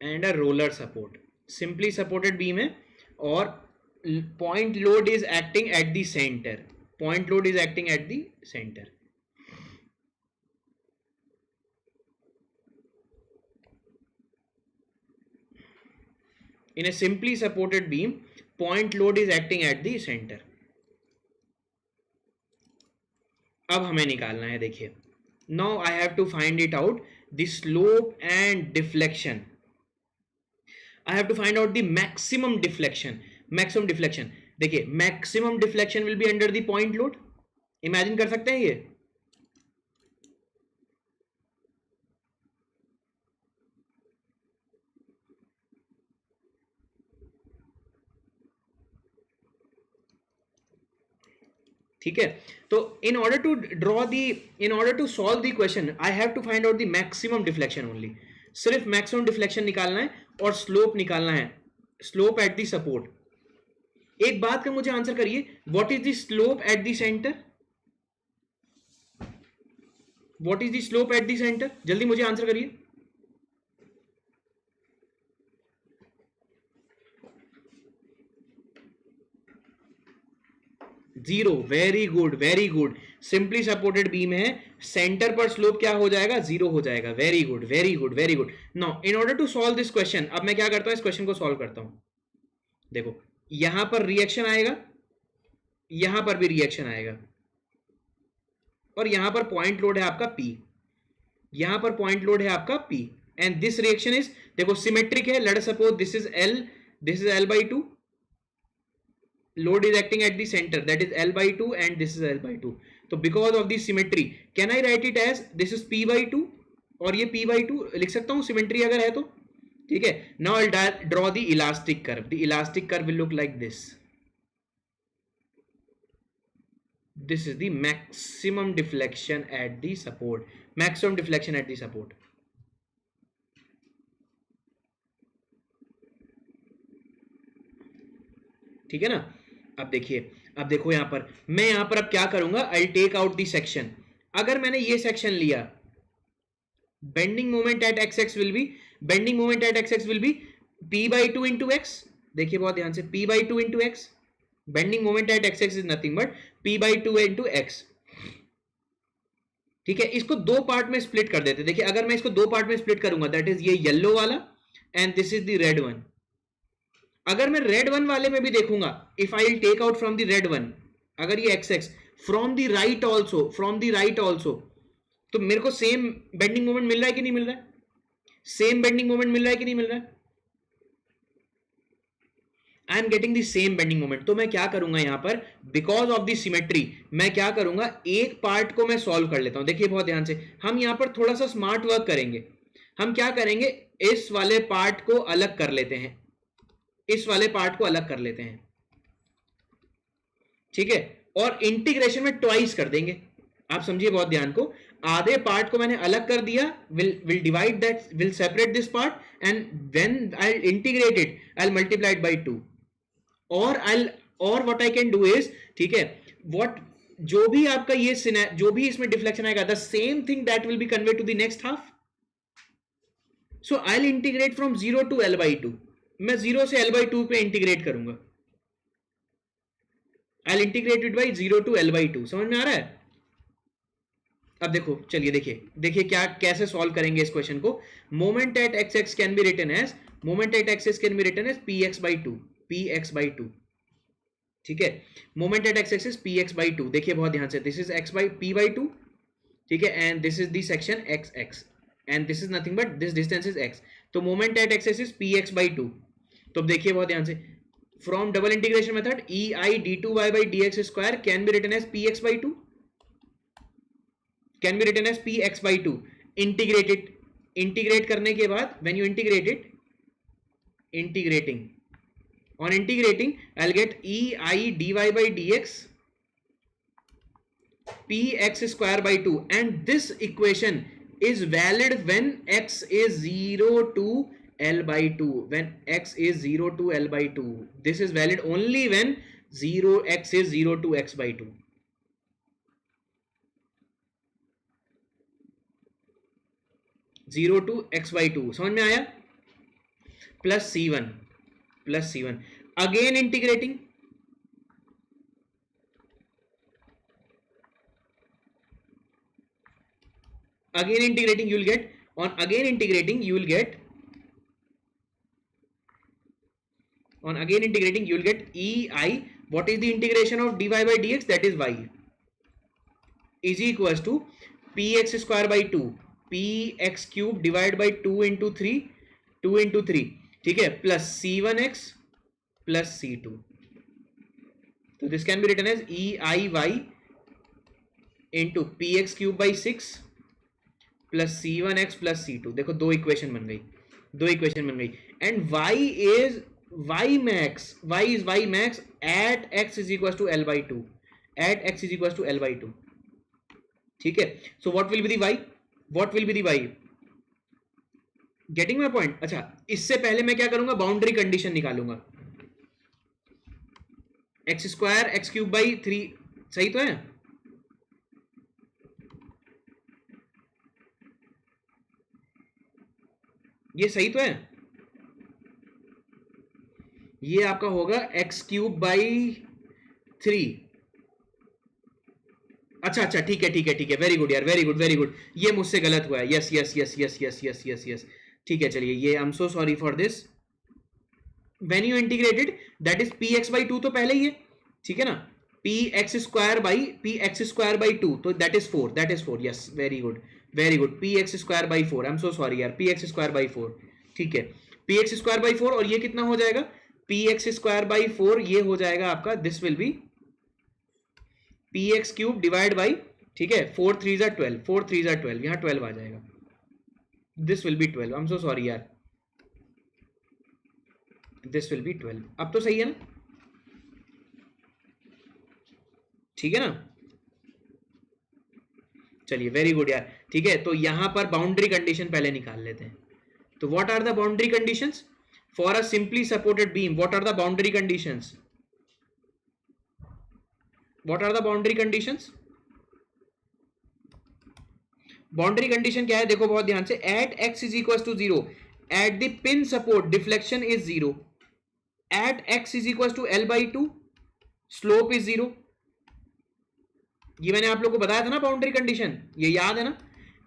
And a roller support. Simply supported beam है और point load is acting at the centre. Point load is acting at the centre. In a simply supported beam, point load is acting at the center. अब हमें निकालना है. देखिए, now I have to find it out the slope and deflection. I have to find out the maximum deflection. Maximum deflection, देखिए maximum deflection will be under the point load, imagine कर सकते हैं ये, ठीक है। तो in order to solve the question I have to find out the maximum deflection only, सिर्फ maximum deflection निकालना है और स्लोप निकालना है, स्लोप एट द सपोर्ट। एक बात का मुझे आंसर करिए, what is the slope at the centre, what is the slope at the centre, जल्दी मुझे आंसर करिए। Zero, very good very good, simply supported beam है, सेंटर पर स्लोप क्या हो जाएगा, जीरो हो जाएगा, very good very good very good. Now in order to solve this question, अब मैं क्या करता हूं, इस क्वेश्चन को सॉल्व करता हूं। देखो यहां पर रिएक्शन आएगा, यहां पर भी रिएक्शन आएगा, और यहां पर पॉइंट लोड है आपका P, यहां पर पॉइंट लोड है आपका P, and this reaction is, देखो सिमेट्रिक है, late us suppose this is L, this is L by 2, load is acting at the center, that is L by 2 and this is L by 2, so because of the symmetry can I write it as this is P by 2 और ये P by 2 लिख सकता हूँ symmetry अगर है तो, ठीक है। now I'll draw the elastic curve, the elastic curve will look like this, this is the maximum deflection at the support, maximum deflection at the support, ठीक है ना। अब देखिए, अब देखो यहां पर मैं यहां पर अब क्या करूंगा, I take out the section, अगर मैंने ये सेक्शन लिया, bending moment at x x will be, bending moment at x x will be P by 2 into x, देखिए बहुत ध्यान से, P by 2 into x, bending moment at x x is nothing but P by 2 into x, ठीक है। इसको दो part में split कर देते, देखिए अगर मैं इसको दो पार्ट में स्प्लिट करूंगा, दैट इज ये येलो वाला and this is the red one, अगर मैं रेड वन वाले में भी देखूंगा, if I will take out from the red one, अगर ये x x from the right also, from the right also, तो मेरे को सेम बेंडिंग मोमेंट मिल रहा है कि नहीं मिल रहा है, सेम बेंडिंग मोमेंट मिल रहा है कि नहीं मिल रहा है, I am getting the same bending moment. तो मैं क्या करूंगा यहां पर, बिकॉज ऑफ द सिमेट्री मैं क्या करूंगा, एक पार्ट को मैं सॉल्व कर लेता हूं, देखिए बहुत ध्यान से, हम यहां पर थोड़ा सा स्मार्ट वर्क करेंगे, हम क्या करेंगे, इस वाले पार्ट को अलग कर लेते हैं, इस वाले पार्ट को अलग कर लेते हैं, ठीक है, और इंटीग्रेशन में ट्वाइस कर देंगे, आप समझिए बहुत ध्यान को, आधे पार्ट को मैंने अलग कर दिया, will divide that, will separate this part and when I integrate it I will multiply it by 2, और what I can do is, ठीक है, व्हाट जो भी आपका ये जो भी इसमें डिफ्लेक्शन आएगा, the same thing that will be convey to the next half, so I will integrate from 0 to L by 2, मैं 0 से L by 2 पे इंटीग्रेट करूंगा, आई will integrate it by 0 to L by 2, समझ में आ रहा है। अब देखो, चलिए देखिए, देखिए क्या कैसे सॉल्व करेंगे इस क्वेश्चन को, moment at x x can be written as, moment at x x can be written as px by 2, px by 2, ठीक है, moment at x x is px by 2, देखिए बहुत ध्यान से, this is x by p by 2, ठीक है, and this is the section x x and this is nothing but this distance is x, तो moment at x x is px by 2, तो देखिए बहुत ध्यान से, from double integration method ei d2y by dx square can be written as px by 2, can be written as px by 2, integrated, integrate करने के बाद when you integrate it, integrating, on integrating I'll get ei dy by dx px square by 2, and this equation is valid when x is 0 to L by 2, when x is 0 to L by 2, this is valid only when x is 0 to x by 2, 0 to x by 2, समझ में आया, plus c1, plus c1, again integrating, you will get, on again integrating you will get, on again integrating you will get ei, what is the integration of dy by dx, that is y, is equals to px square by 2, px cube divided by 2 into 3, 2 into 3, ठीक है, plus c1x plus C2. So this can be written as EIY into px cube by 6 plus C1x plus C2. देखो दो equation बन गई and y is y max at x is equals to L by 2 ठीक है. So what will be the y? Getting my point? अच्छा, इससे पहले मैं क्या करूंगा, बाउंड्री कंडीशन निकालूंगा. X square x cube by 3 सही तो है. ये सही तो है. ये आपका होगा एक्स क्यूब बाई 3. अच्छा ठीक है. वेरी गुड यार, वेरी गुड. ये मुझसे गलत हुआ है. यस. ठीक है, चलिए. ये आई am so sorry for this. When you integrated that is P X by 2 तो पहले ही है, ठीक है ना. पी एक्स स्क्वायर बाई 2 तो that is 4. Yes, very good. P x square by 4. I am so sorry यार. P x square by 4. ठीक है, पी एक्स स्क्वायर बाई 4. और ये कितना हो जाएगा, पी एक्स स्क्वायर बाई 4. ये हो जाएगा आपका, this will B P x cube divide by, ठीक है, 4 3 ज़ा 12. यहाँ 12 आ जाएगा. This will be 12. I am so sorry यार. This will be 12. अब तो सही है ना, ठीक है ना. चलिए, वेरी गुड यार. ठीक है, तो यहां पर बाउंड्री कंडीशन पहले निकाल लेते हैं. तो what are the boundary conditions for a simply supported beam? What are the boundary conditions? Boundary condition क्या है, देखो बहुत ध्यान से. At x is equal to 0 at the pin support deflection is 0. At x is equal to L by 2 slope is 0. ये मैंने आप लोगों को बताया था ना बाउंड्री कंडीशन, ये याद है ना.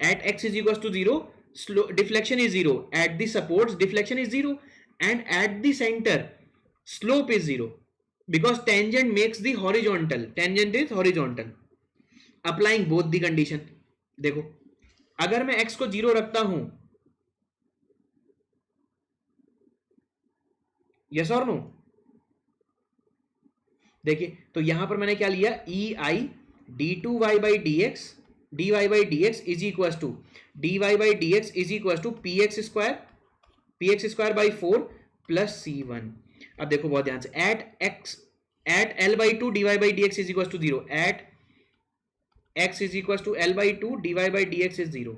At x is equal to 0 deflection is 0. At the supports deflection is 0 and at the centre slope is 0 because tangent makes the horizontal. Tangent is horizontal. Applying both the condition. देखो, अगर मैं x को 0 रखता हूं, yes or no? देखिए, तो यहां पर मैंने क्या लिया, EI d2y by dx dy by dx is equals to px square by 4 plus c1. अब देखो बहुत ध्यान से, eight L by 2 dy by dx is equals to 0. At x is equals to L by 2 dy by dx is 0.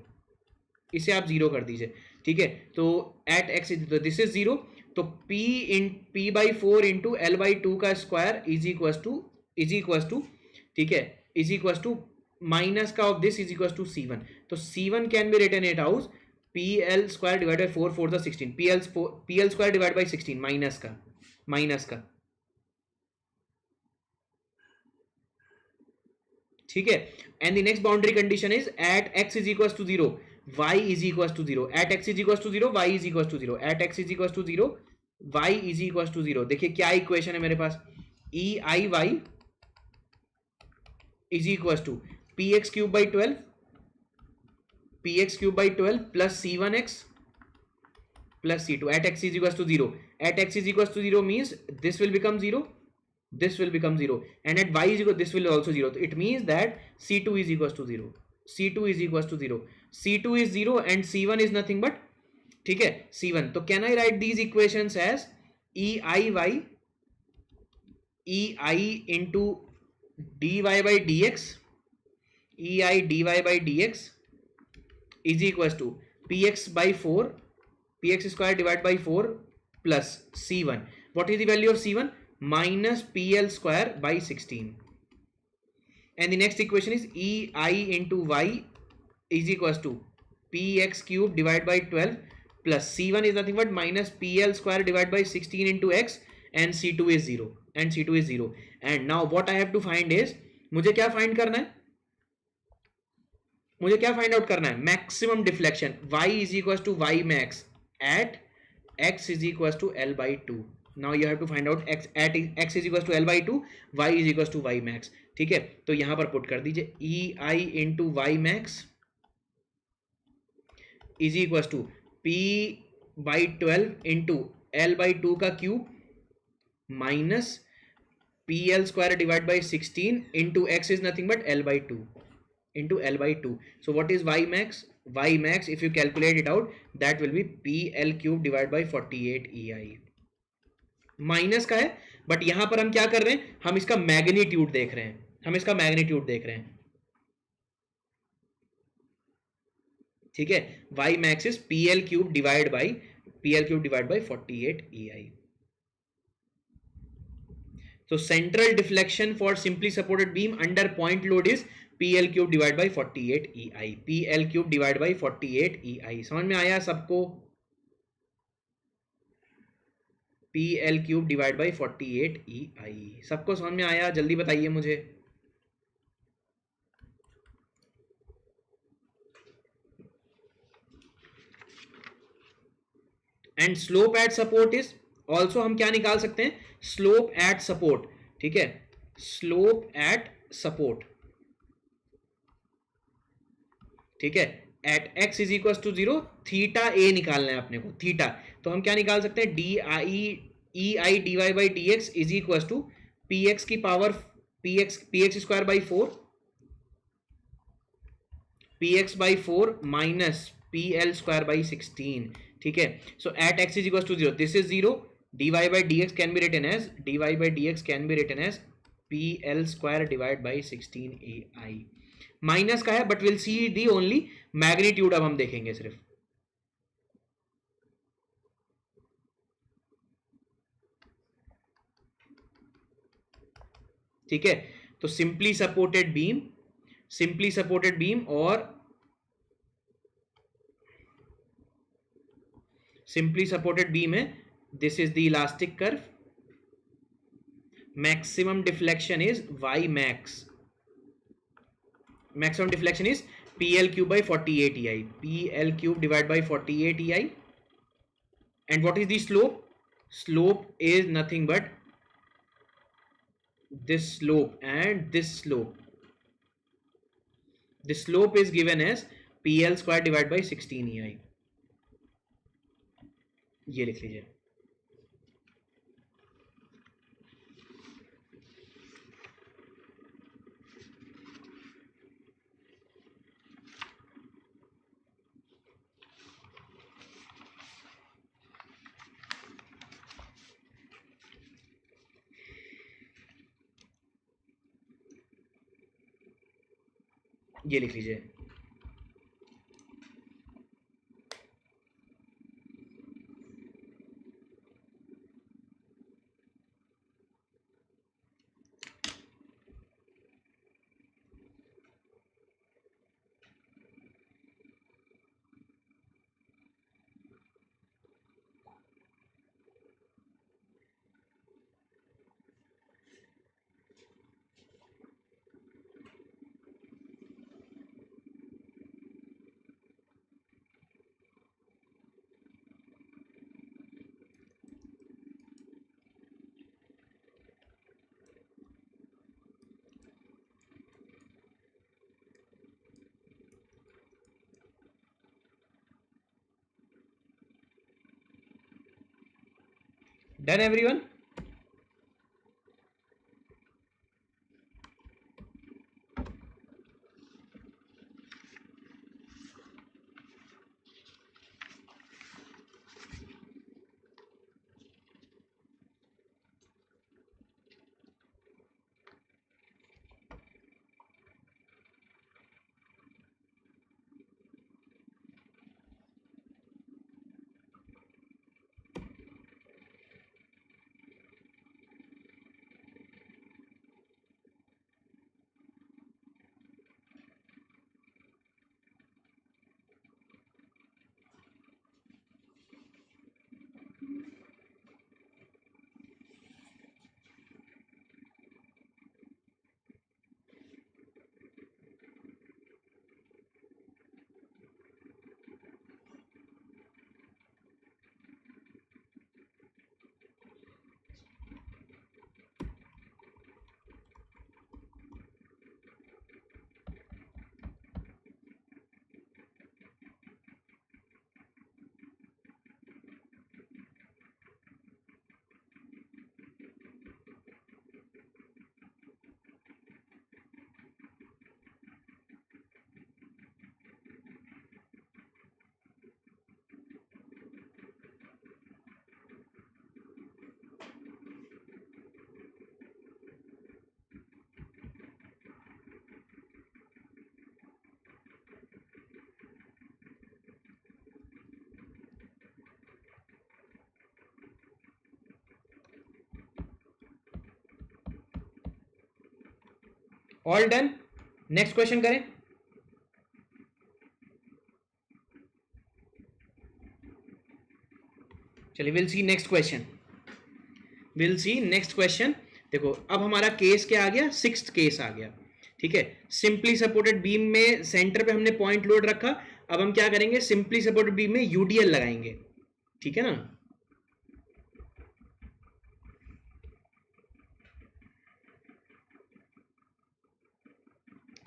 इसे आप 0 कर दीजिए, ठीक है. तो एट x is, तो दिस इज 0. तो p by 4 into L by 2 का स्क्वायर इज इक्वल्स टू ठीक है, इज इक्वल्स टू माइनस का of this is equals to c1. तो c1 can be written it out pl square divide by 4 4 16. pl square divide by 16 minus का, ठीक है. And the next boundary condition is at x is equals to 0 y is equals to 0. At x is equals to 0 y is equals to 0. At x is equals to 0 y is equals to 0. देखिए क्या equation है मेरे पास, EIY is equals to px cube by 12 plus c1x plus c2 at x is equals to 0. At x is equals to 0 means this will become 0, this will become 0, and at y is equal, this will also 0. So it means that c2 is equals to 0. c2 is equals to 0. c2 is 0 and c1 is nothing but, ठीक है, c1. तो can I write these equations as EI into dy by dx, EI dy by dx is equals to px by 4, px square divided by 4 plus c1. What is the value of c1? Minus pl square by 16. And the next equation is ei into y is equals to px cube divided by 12 plus c1 is nothing but minus pl square divided by 16 into x, and c2 is 0. And now what I have to find is, मुझे क्या find करना है, मुझे क्या find out करना है, maximum deflection. y is equals to y max at x is equals to L by 2. Now you have to find out x at x is equals to L by 2, y is equals to y max. ठीक है, तो यहां पर put कर दीजिए EI into y max is equals to p by 12 into L by 2 का cube minus PL square divided by 16 into x is nothing but L by 2 into L by 2. So what is y max? Y max, if you calculate it out, that will be PL cube divided by 48 EI. Minus का है, but यहां पर हम क्या कर रहे हैं, हम इसका मैग्नीट्यूड देख रहे हैं, हम इसका मैग्नीट्यूड देख रहे हैं, ठीक है. y max is PL cube divided by 48 EI. So central deflection for simply supported beam under point load is PL cube divided by 48 EI. PL cube divided by 48 EI. समझ में आया सबको? PL cube divided by 48 EI. सबको समझ में आया? जल्दी बताइए मुझे. And slope eight support is also, हम क्या निकाल सकते हैं, स्लोप एट सपोर्ट, ठीक है, स्लोप एट सपोर्ट, ठीक है, at x is equal to 0, theta A निकालना है अपने को, थीटा. तो हम क्या निकाल सकते हैं, D I E I D Y by D x is equal to P X की power P x square by 4, P X by 4 minus P L square by 16, ठीक है. So at x is equal to 0, this is 0, dy by dx can be written as P L square divide by 16 ai. Minus का है, but will see the only magnitude, अब हम देखेंगे सिर्फ. ठीक है, तो सिंपली सपोर्टेड बीम और सिंपली सपोर्टेड बीम है, this is the elastic curve, maximum deflection is y max, maximum deflection is PL cube by 48 EI, PL cube divided by 48 EI. And what is the slope? Slope is nothing but this slope and this slope. The slope is given as PL square divided by 16 EI. ये लिख लीजिए. ये लिख लीजिए. Done everyone? All done, next question करें। चलिए will see next question, will see next question. देखो अब हमारा केस क्या आ गया, सिक्स्थ केस आ गया, ठीक है। सिंपली सपोर्टेड बीम में सेंटर पे हमने पॉइंट लोड रखा, अब हम क्या करेंगे, सिंपली सपोर्टेड बीम में यूडीएल लगाएंगे, ठीक है ना।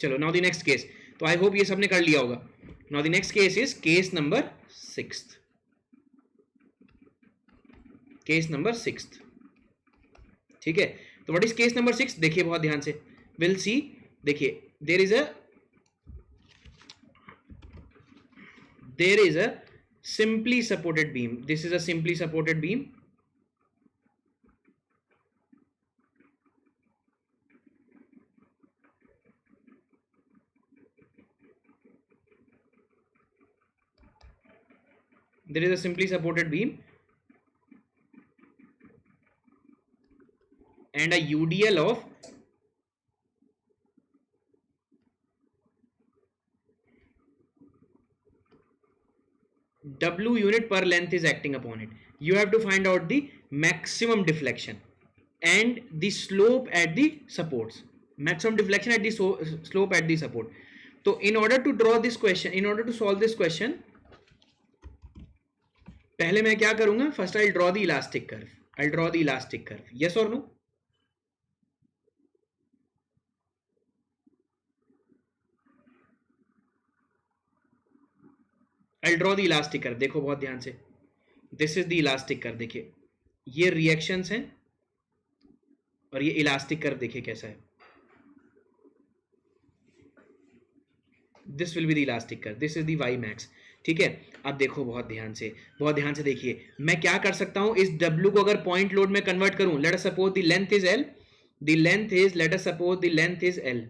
चलो नाउ द नेक्स्ट केस, तो आई होप ये सबने कर लिया होगा। Now the next case is case number sixth, case number sixth, ठीक है। तो what is case number six, देखिए बहुत ध्यान से, विल सी। देखिए there is a simply supported beam, this is a simply supported beam, there is a simply supported beam and a UDL of W unit per length is acting upon it. You have to find out the maximum deflection and the slope at the supports, maximum deflection at the slope at the support. So in order to draw this question, in order to solve this question, पहले मैं क्या करूंगा, first I draw the elastic curve, I draw the elastic curve, yes और no. I draw the elastic curve, देखो बहुत ध्यान से, this is the elastic curve. देखिए ये रिएक्शंस हैं और ये इलास्टिक कर्व देखिए कैसा है, this will be the elastic curve, this is the y max, ठीक है। अब देखो बहुत ध्यान से, बहुत ध्यान से देखिए, मैं क्या कर सकता हूं, इस W को अगर पॉइंट लोड में कन्वर्ट करूं, late us suppose the length is L, the length is, late us suppose the length is L,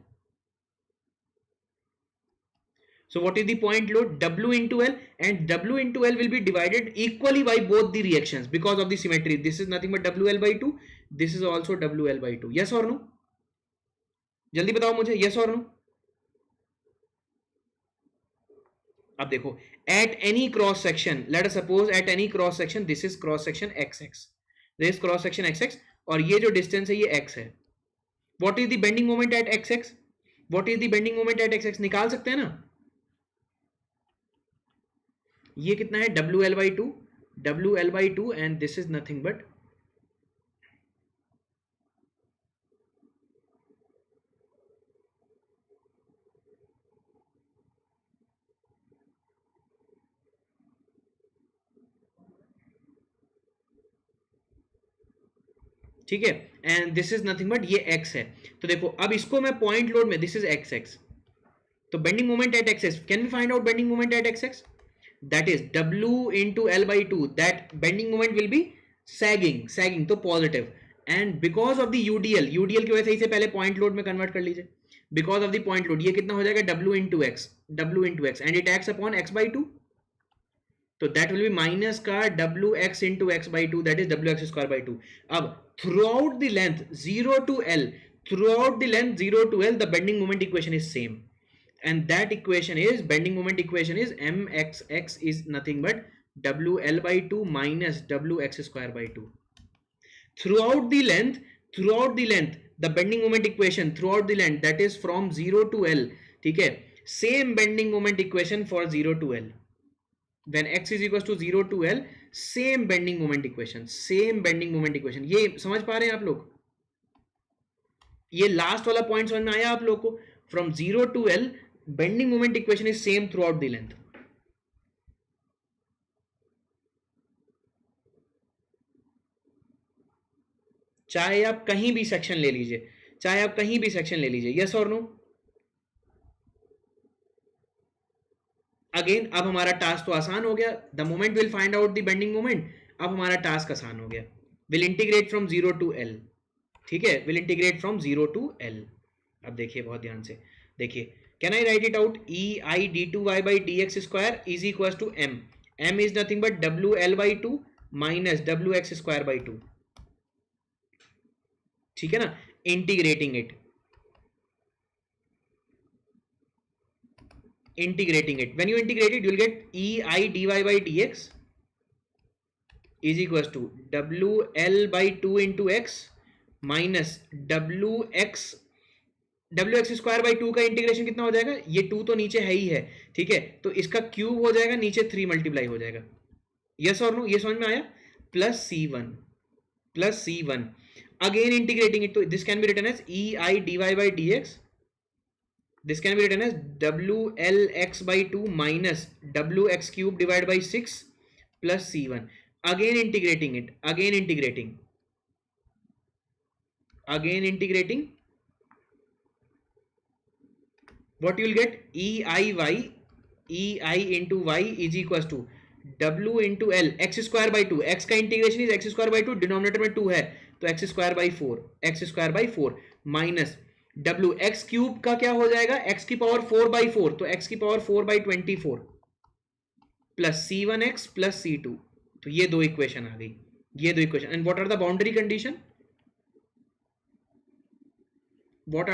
so what is the point load, W into L, and W into L will be divided equally by both the reactions because of the symmetry. This is nothing but WL by 2, this is also WL by 2, yes or no, जल्दी बताओ मुझे, yes or no। अब देखो at any cross section, let us suppose at any cross section, this is cross section XX, this is cross section XX, और ये जो distance है ये x है। what is the bending moment at XX, what is the bending moment at XX, निकाल सकते हैं ना। ये कितना है, WL by 2, WL by 2, and this is nothing but ठीक है, and this is nothing but ये x है। तो देखो अब इसको मैं पॉइंट लोड में, दिस इज XX, तो bending moment at XX, can we find out bending moment at XX, that is W into L by 2, that bending moment will be sagging तो positive, and because of the UDL की वजह से इसे पहले point load में convert कर लीजिए, because of the point load ये कितना हो जाएगा, W into X, and it acts upon X by 2, तो that will be minus का WX into X by 2, that is WX square by 2। अब throughout the length 0 to L, the bending moment equation is same, and that equation is, bending moment equation is mxx is nothing but WL by 2 minus WX square by 2। throughout the length, the bending moment equation throughout the length, that is from 0 to L, ठीक है, same bending moment equation for 0 to L, when x is equals to 0 to L, same bending moment equation, ये समझ पा रहे हैं आप लोग, ये लास्ट वाला पॉइंट समझ में आया आप लोग को, from 0 to L bending moment equation is same throughout the length। चाहे आप कहीं भी सेक्शन ले लीजिए, यस और नो। अगेन अब हमारा टास्क तो आसान हो गया, the moment will find out the bending moment, अब हमारा टास्क आसान हो गया, will integrate from 0 to L, ठीक है, will integrate from 0 to L। अब देखिए बहुत ध्यान से, देखिए can I write it out, ei d2y by dx square is equals to m is nothing but WL by 2 minus WX square by 2, ठीक है ना, integrating it, integrating it. When you integrate it, you will get ei dy by dx is equals to wl by 2 into x minus wx square by 2 का integration कितना हो जाएगा, ये 2 तो नीचे है ही है, ठीक है, तो इसका क्यूब हो जाएगा, नीचे 3 मल्टीप्लाई हो जाएगा. यस और नो, ये समझ में आया. Plus c1 again integrating it, तो this can be written as ei dy by dx. This can be written as WLX by 2 minus WX cube divided by 6 plus C1. Again integrating it. Again integrating. What you will get? EI into y is equals to W into L x square by 2. X का integration is x square by 2. Denominator में 2 है तो x square by 4 minus W x cube का क्या हो जाएगा, x की power 4 by 4, तो x की power 4 by 24 plus c1x plus c2. तो ये दो इक्वेशन आ गई, ये दो equation. And what are the boundary condition? What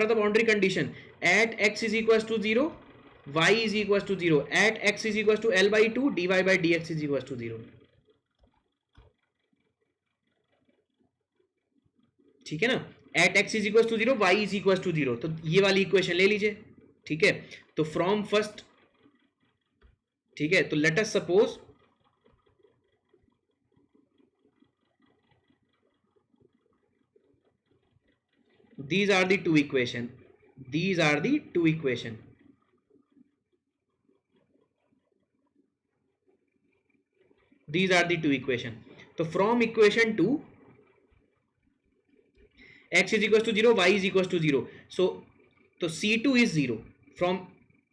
are the boundary condition? At x is equals to 0, y is equals to 0. At x is equals to L by 2, dy by dx is equals to 0. ठीक है ना. At x is equals to 0, y is equals to 0. तो ये वाली equation ले लीजिए, ठीक है. तो फ्रॉम फर्स्ट, ठीक है, तो late us suppose these are the two equation. So from equation 2, x is equals to 0, y is equals to 0. So c2 is 0 from,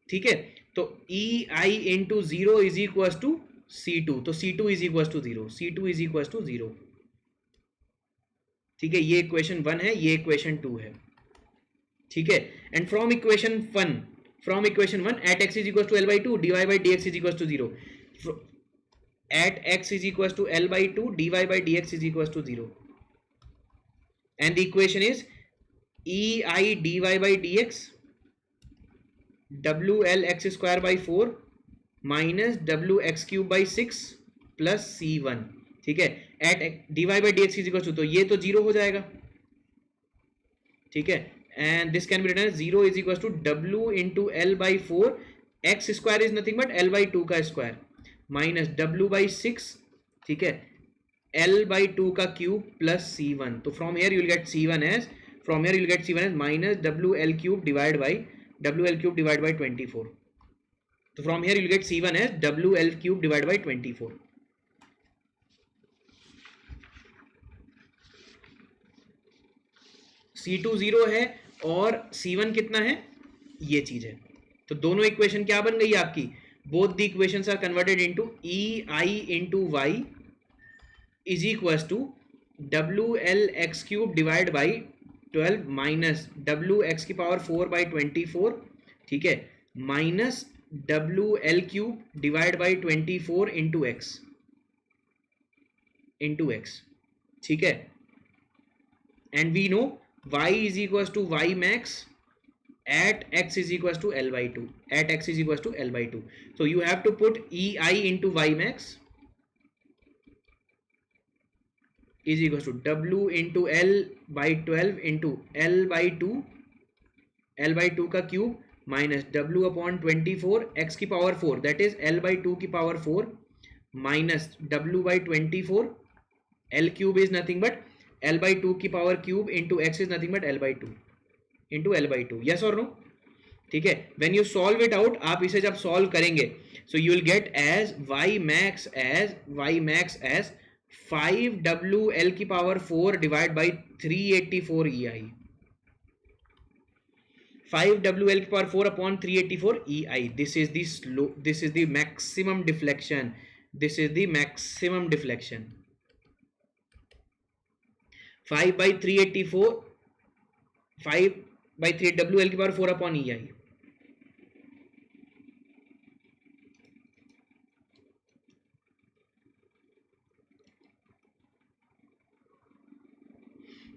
ठीक है, तो ei into 0 is equals to c2. तो c2 is equals to 0. ठीक है, ये equation 1 है, ये equation 2 है, ठीक है. And from equation 1 at x is equal to L by 2 d Y by D x is equal to 0. At x is equal to L by 2 d Y by D x is equal to 0. And the equation is E I D Y by D x W L x square by 4 minus W x cube by 6 plus c1. ठीक है, eight D Y by D x is equal to, तो ये तो 0 हो जाएगा, ठीक है. And this can be written as 0 is equal to w into L by 4, x square is nothing but L by 2 का स्क्वायर माइनस w बाई 6, ठीक है, एल बाई 2 का क्यूब प्लस c1. तो from here you will get c1 as minus wl cube divide by 24. तो from here you will get c1 as wl cube divide by 24. c2 0 है और c1 कितना है, ये चीज है. तो दोनों इक्वेशन क्या बन गई आपकी, both the equations are converted into E I into y is equals to W L x cube divide by 12 minus W x की पावर 4 बाई 24, ठीक है, minus W L cube divide by 24 into x, ठीक है. And we know y is equals to y max at x is equals to L by 2. So you have to put ei into y max is equals to w into L by 12 into L by 2 का cube minus w upon 24 x की power 4 that is L by 2 की power 4 minus w by 24, L cube is nothing but L by 2 की power cube into x is nothing but L by 2 into L by 2. Yes और no, ठीक है. When you solve it out, आप इसे जब solve करेंगे, so you will get as y max as 5w L की power 4 divide by 384 ei. 5w L की power 4 upon 384 ei. This is the maximum deflection. 5 by 384, 5 by 3 WL की power 4 upon EI.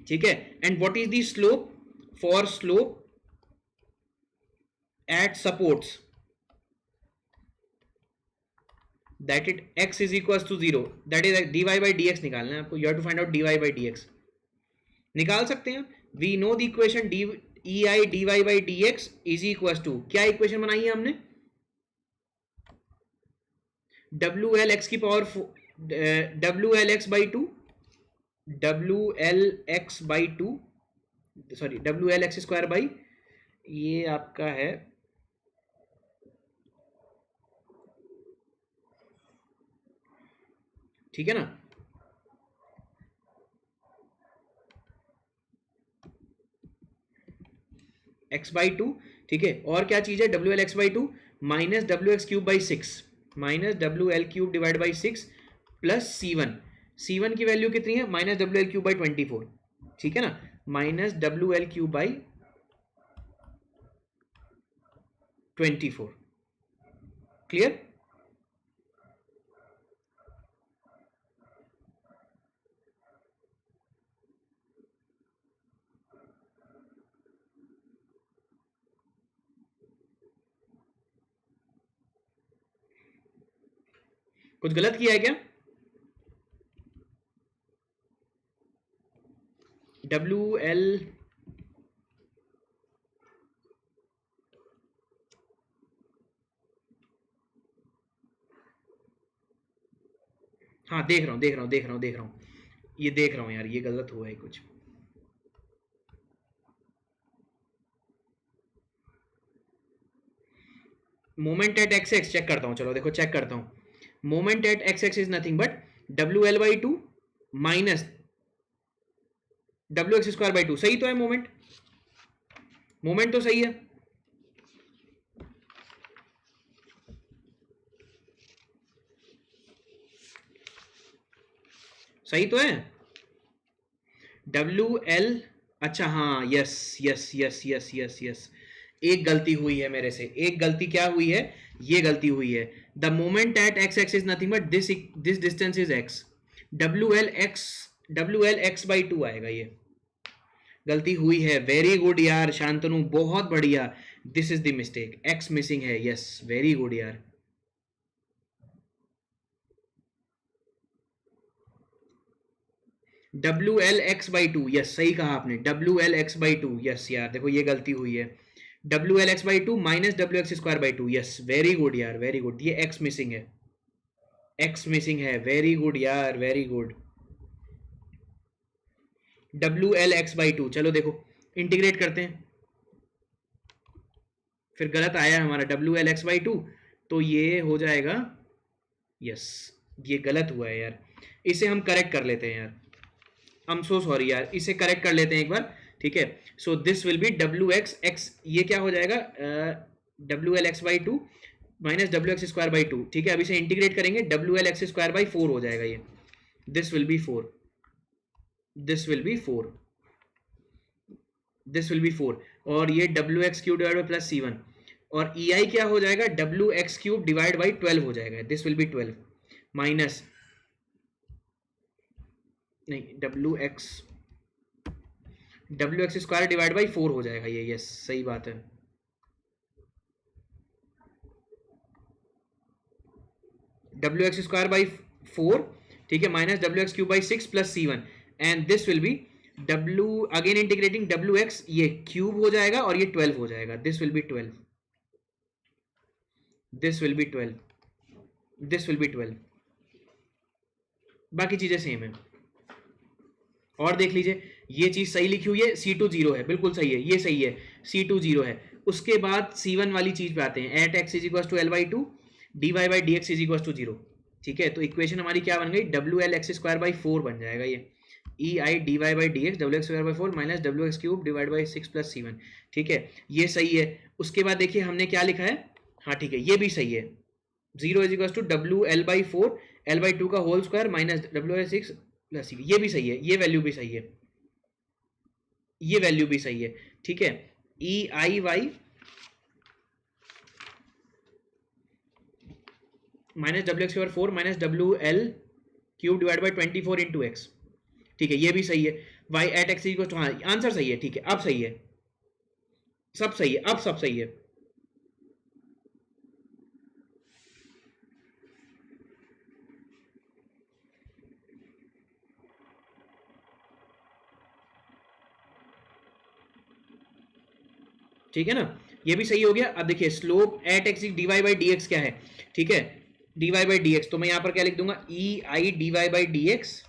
ठीक है. And what is the slope? For slope eight supports that it x is equals to 0, that is dy by dx निकालना है आपको. You have to find out dy by dx. निकाल सकते हैं. We know the equation ei dy by dx is equals to, क्या equation बनाई है हमने? WL x की power WL x by 2 WL x by 2 sorry WL x square by, ये आपका है ठीक है ना. x बाई 2, ठीक है. और क्या चीज है? WL x by 2 minus WX cube by 6 minus WL cube divide by 6 plus C1 की वैल्यू कितनी है? माइनस WL क्यूब बाई 24, ठीक है ना. Minus WL cube by 24. Clear? कुछ गलत किया है क्या? WL हाँ देख रहा हूँ ये देख रहा हूँ यार, ये गलत हुआ है कुछ. Moment at x x check करता हूँ. चलो देखो चेक करता हूँ. Moment at x x is nothing but WL by 2 minus WX square by 2. सही तो है मोमेंट तो सही है. सही तो है. WL अच्छा हाँ यस. एक गलती हुई है मेरे से. एक गलती क्या हुई है? ये गलती हुई है. The moment at x x is nothing but this distance is x. WL x by 2 आएगा. ये गलती हुई है. वेरी गुड यार शांतनु, बहुत बढ़िया. This is the mistake. x missing है. यस वेरी गुड यार. WL x बाई 2, यस सही कहा आपने. WL x बाई 2, यस यार देखो ये गलती हुई है. WL x by 2 minus WX square by 2. Yes very good यार, वेरी गुड. ये x मिसिंग है. वेरी गुड यार, very good. WL x by 2. चलो देखो इंटीग्रेट करते हैं. फिर गलत आया हमारा WL x बाई 2, तो ये हो जाएगा. यस ये गलत हुआ है यार. इसे हम करेक्ट कर लेते हैं यार. I'm so sorry यार, इसे करेक्ट कर लेते हैं एक बार. ठीक है. So this will B WX x, ये क्या हो जाएगा? WL x by 2 minus WX square by 2. ठीक है. अब इसे इंटीग्रेट करेंगे. WL x स्क्वायर बाई 4 हो जाएगा ये. This will B 4. और ये WX cube divide by plus C1. और EI क्या हो जाएगा? WX क्यूब डिवाइड बाई 12 हो जाएगा. दिस विल बी 12 माइनस नहीं WX स्क्वायर डिवाइड बाई 4 हो जाएगा ये. यस सही बात है. WX स्क्वायर बाई 4, ठीक है, minus WX cube by 6 plus C1 and this will B W again integrating WX, ये क्यूब हो जाएगा और ये 12 हो जाएगा. This will be 12. बाकी चीजें सेम है. और देख लीजिए ये चीज सही लिखी हुई है. C2 0 है, बिल्कुल सही है, ये सही है. C2 0 है. उसके बाद C1 वाली चीज पे आते हैं. At x is equal to L by 2 dy by dx is equal to 0. ठीक है. तो इक्वेशन हमारी क्या बन गई? WL x स्क्वायर बाई 4 बन जाएगा ये. EI dy by dx WX square by 4 minus WX cube divide by 6 plus C1. ठीक है. ये सही है. उसके बाद देखिए हमने क्या लिखा है. हाँ ठीक है, ये भी सही है. 0 is equal to WL by 4 L by 2 का whole square minus WL6 plus C. ये भी सही है. ये वैल्यू भी सही है. ठीक है. EI y minus WX square 4 minus WL cube divide by 24 into x. ठीक है. ये भी सही है. y at x equal to, हाँ आंसर सही है. ठीक है. अब सही है. सब सही है, अब सब सही है। ठीक है ना, ये भी सही हो गया। अब देखिए slope at X D Y by D X क्या है, ठीक है, D Y by D X, तो मैं यहां पर क्या लिख दूंगा, E I D Y by D x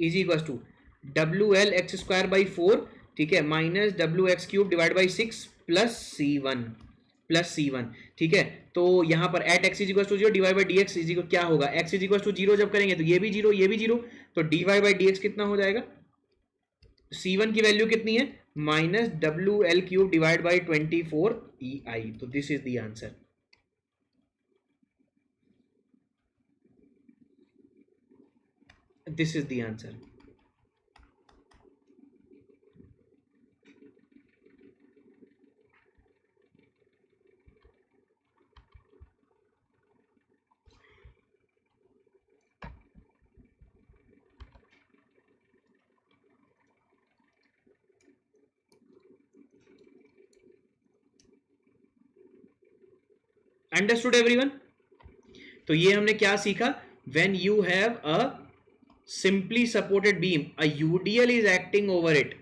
is equal to W L x square by 4, ठीक है, minus W x cube divide by 6 plus C one, ठीक है। तो यहां पर at x is equal to zero D Y by D x is equal क्या होगा, x is equal to zero जब करेंगे तो ये भी जीरो ये भी जीरो, तो D Y by D X कितना हो जाएगा, C1 की वैल्यू कितनी है, minus W L cube divide by 24 E I, तो this is the answer. This is the answer. Understood everyone. तो ये हमने क्या सीखा, when you have a simply supported beam, a UDL is acting over it,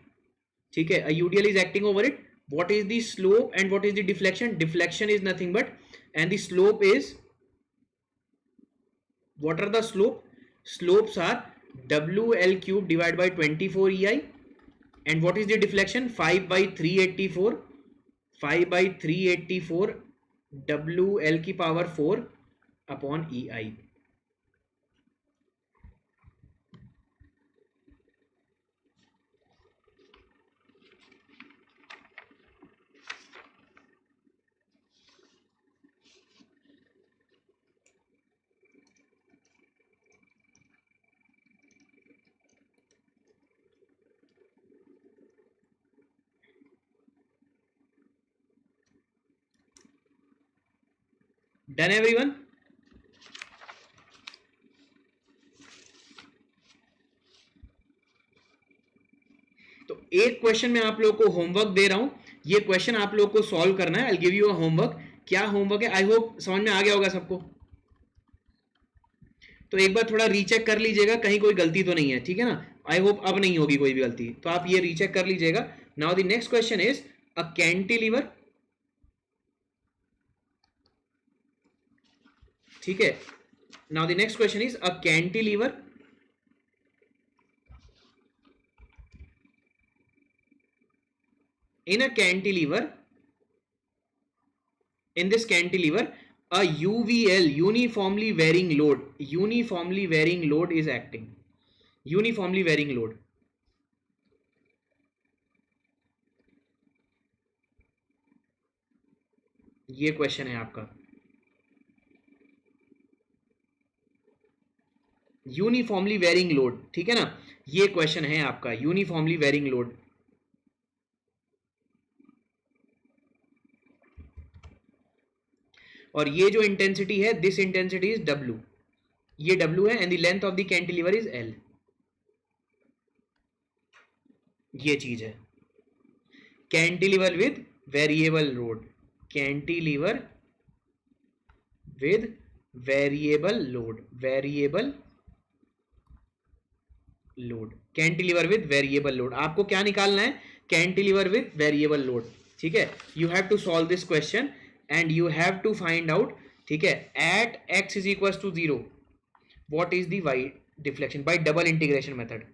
ठीक है, a UDL is acting over it, what is the slope and what is the deflection, deflection is nothing but, and the slope is, what are the slopes are wl cube divided by 24 ei, and what is the deflection, 5 by 384, 5 by 384 wl की power 4 upon ei। Done everyone. तो एक question मैं आप लोगों को homework दे रहा हूं, ये क्वेश्चन आप लोगों को सॉल्व करना है। I give you a homework. क्या होमवर्क है, आई होप समझ में आ गया होगा सबको। तो एक बार थोड़ा रीचेक कर लीजिएगा कहीं कोई गलती तो नहीं है, ठीक है ना। आई होप अब नहीं होगी कोई भी गलती, तो आप ये रीचेक कर लीजिएगा। Now the next question is a cantilever, ठीक है। Now the next question is a cantilever in a cantilever, in this cantilever a UVL uniformly varying load is acting, uniformly varying load, ये question है आपका। Uniformly varying load, ठीक है ना, ये question है आपका, यूनिफॉर्मली वेरिंग लोड। और ये जो इंटेंसिटी है, दिस इंटेंसिटी इज W, ये W है, and the length of the cantilever is L, ये चीज है। Cantilever with variable load, cantilever with variable load, variable load, cantilever with variable load. आपको क्या निकालना है, कैंटिलीवर विद वेरिएबल लोड, ठीक है। You have to solve this question and you have to find out, ठीक है, at x is equal to 0 what is the y deflection by double integration method.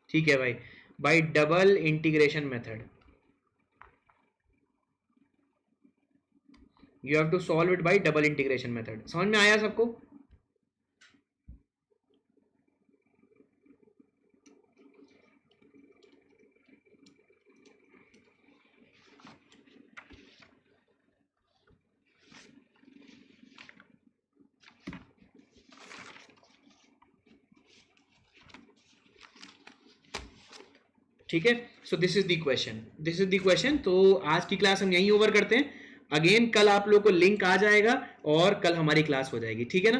ठीक है भाई, by double integration method you have to solve it by double integration method. समझ में आया सबको। ठीक है, so this is the question, this is the question. तो आज की क्लास हम यहीं ओवर करते हैं। अगेन कल आप लोग को लिंक आ जाएगा और कल हमारी क्लास हो जाएगी, ठीक है ना।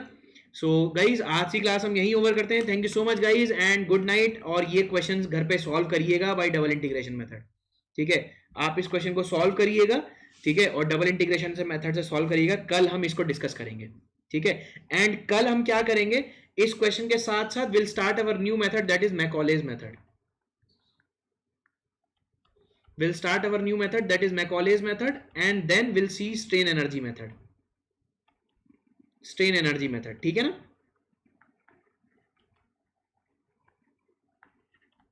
सो गाइज आज की क्लास हम यहीं ओवर करते हैं. Thank you so much guys and good night. और ये क्वेश्चंस घर पे सॉल्व करिएगा बाय डबल इंटीग्रेशन मेथड. ठीक है, आप इस क्वेश्चन को सॉल्व करिएगा. ठीक है, और डबल इंटीग्रेशन से मेथड से सॉल्व करिएगा. कल हम इसको डिस्कस करेंगे. ठीक है, एंड कल हम क्या करेंगे, इस क्वेश्चन के साथ साथ will start our new method that is Macaulay's method. We'll start our new method that is Macaulay's method, and then we'll see strain energy method. Strain energy method, ठीक है ना?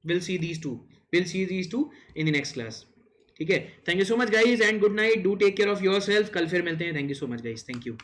We'll see these two. We'll see these two in the next class. ठीक है. Thank you so much guys and good night. Do take care of yourself. कल फिर मिलते हैं. Thank you so much guys. Thank you.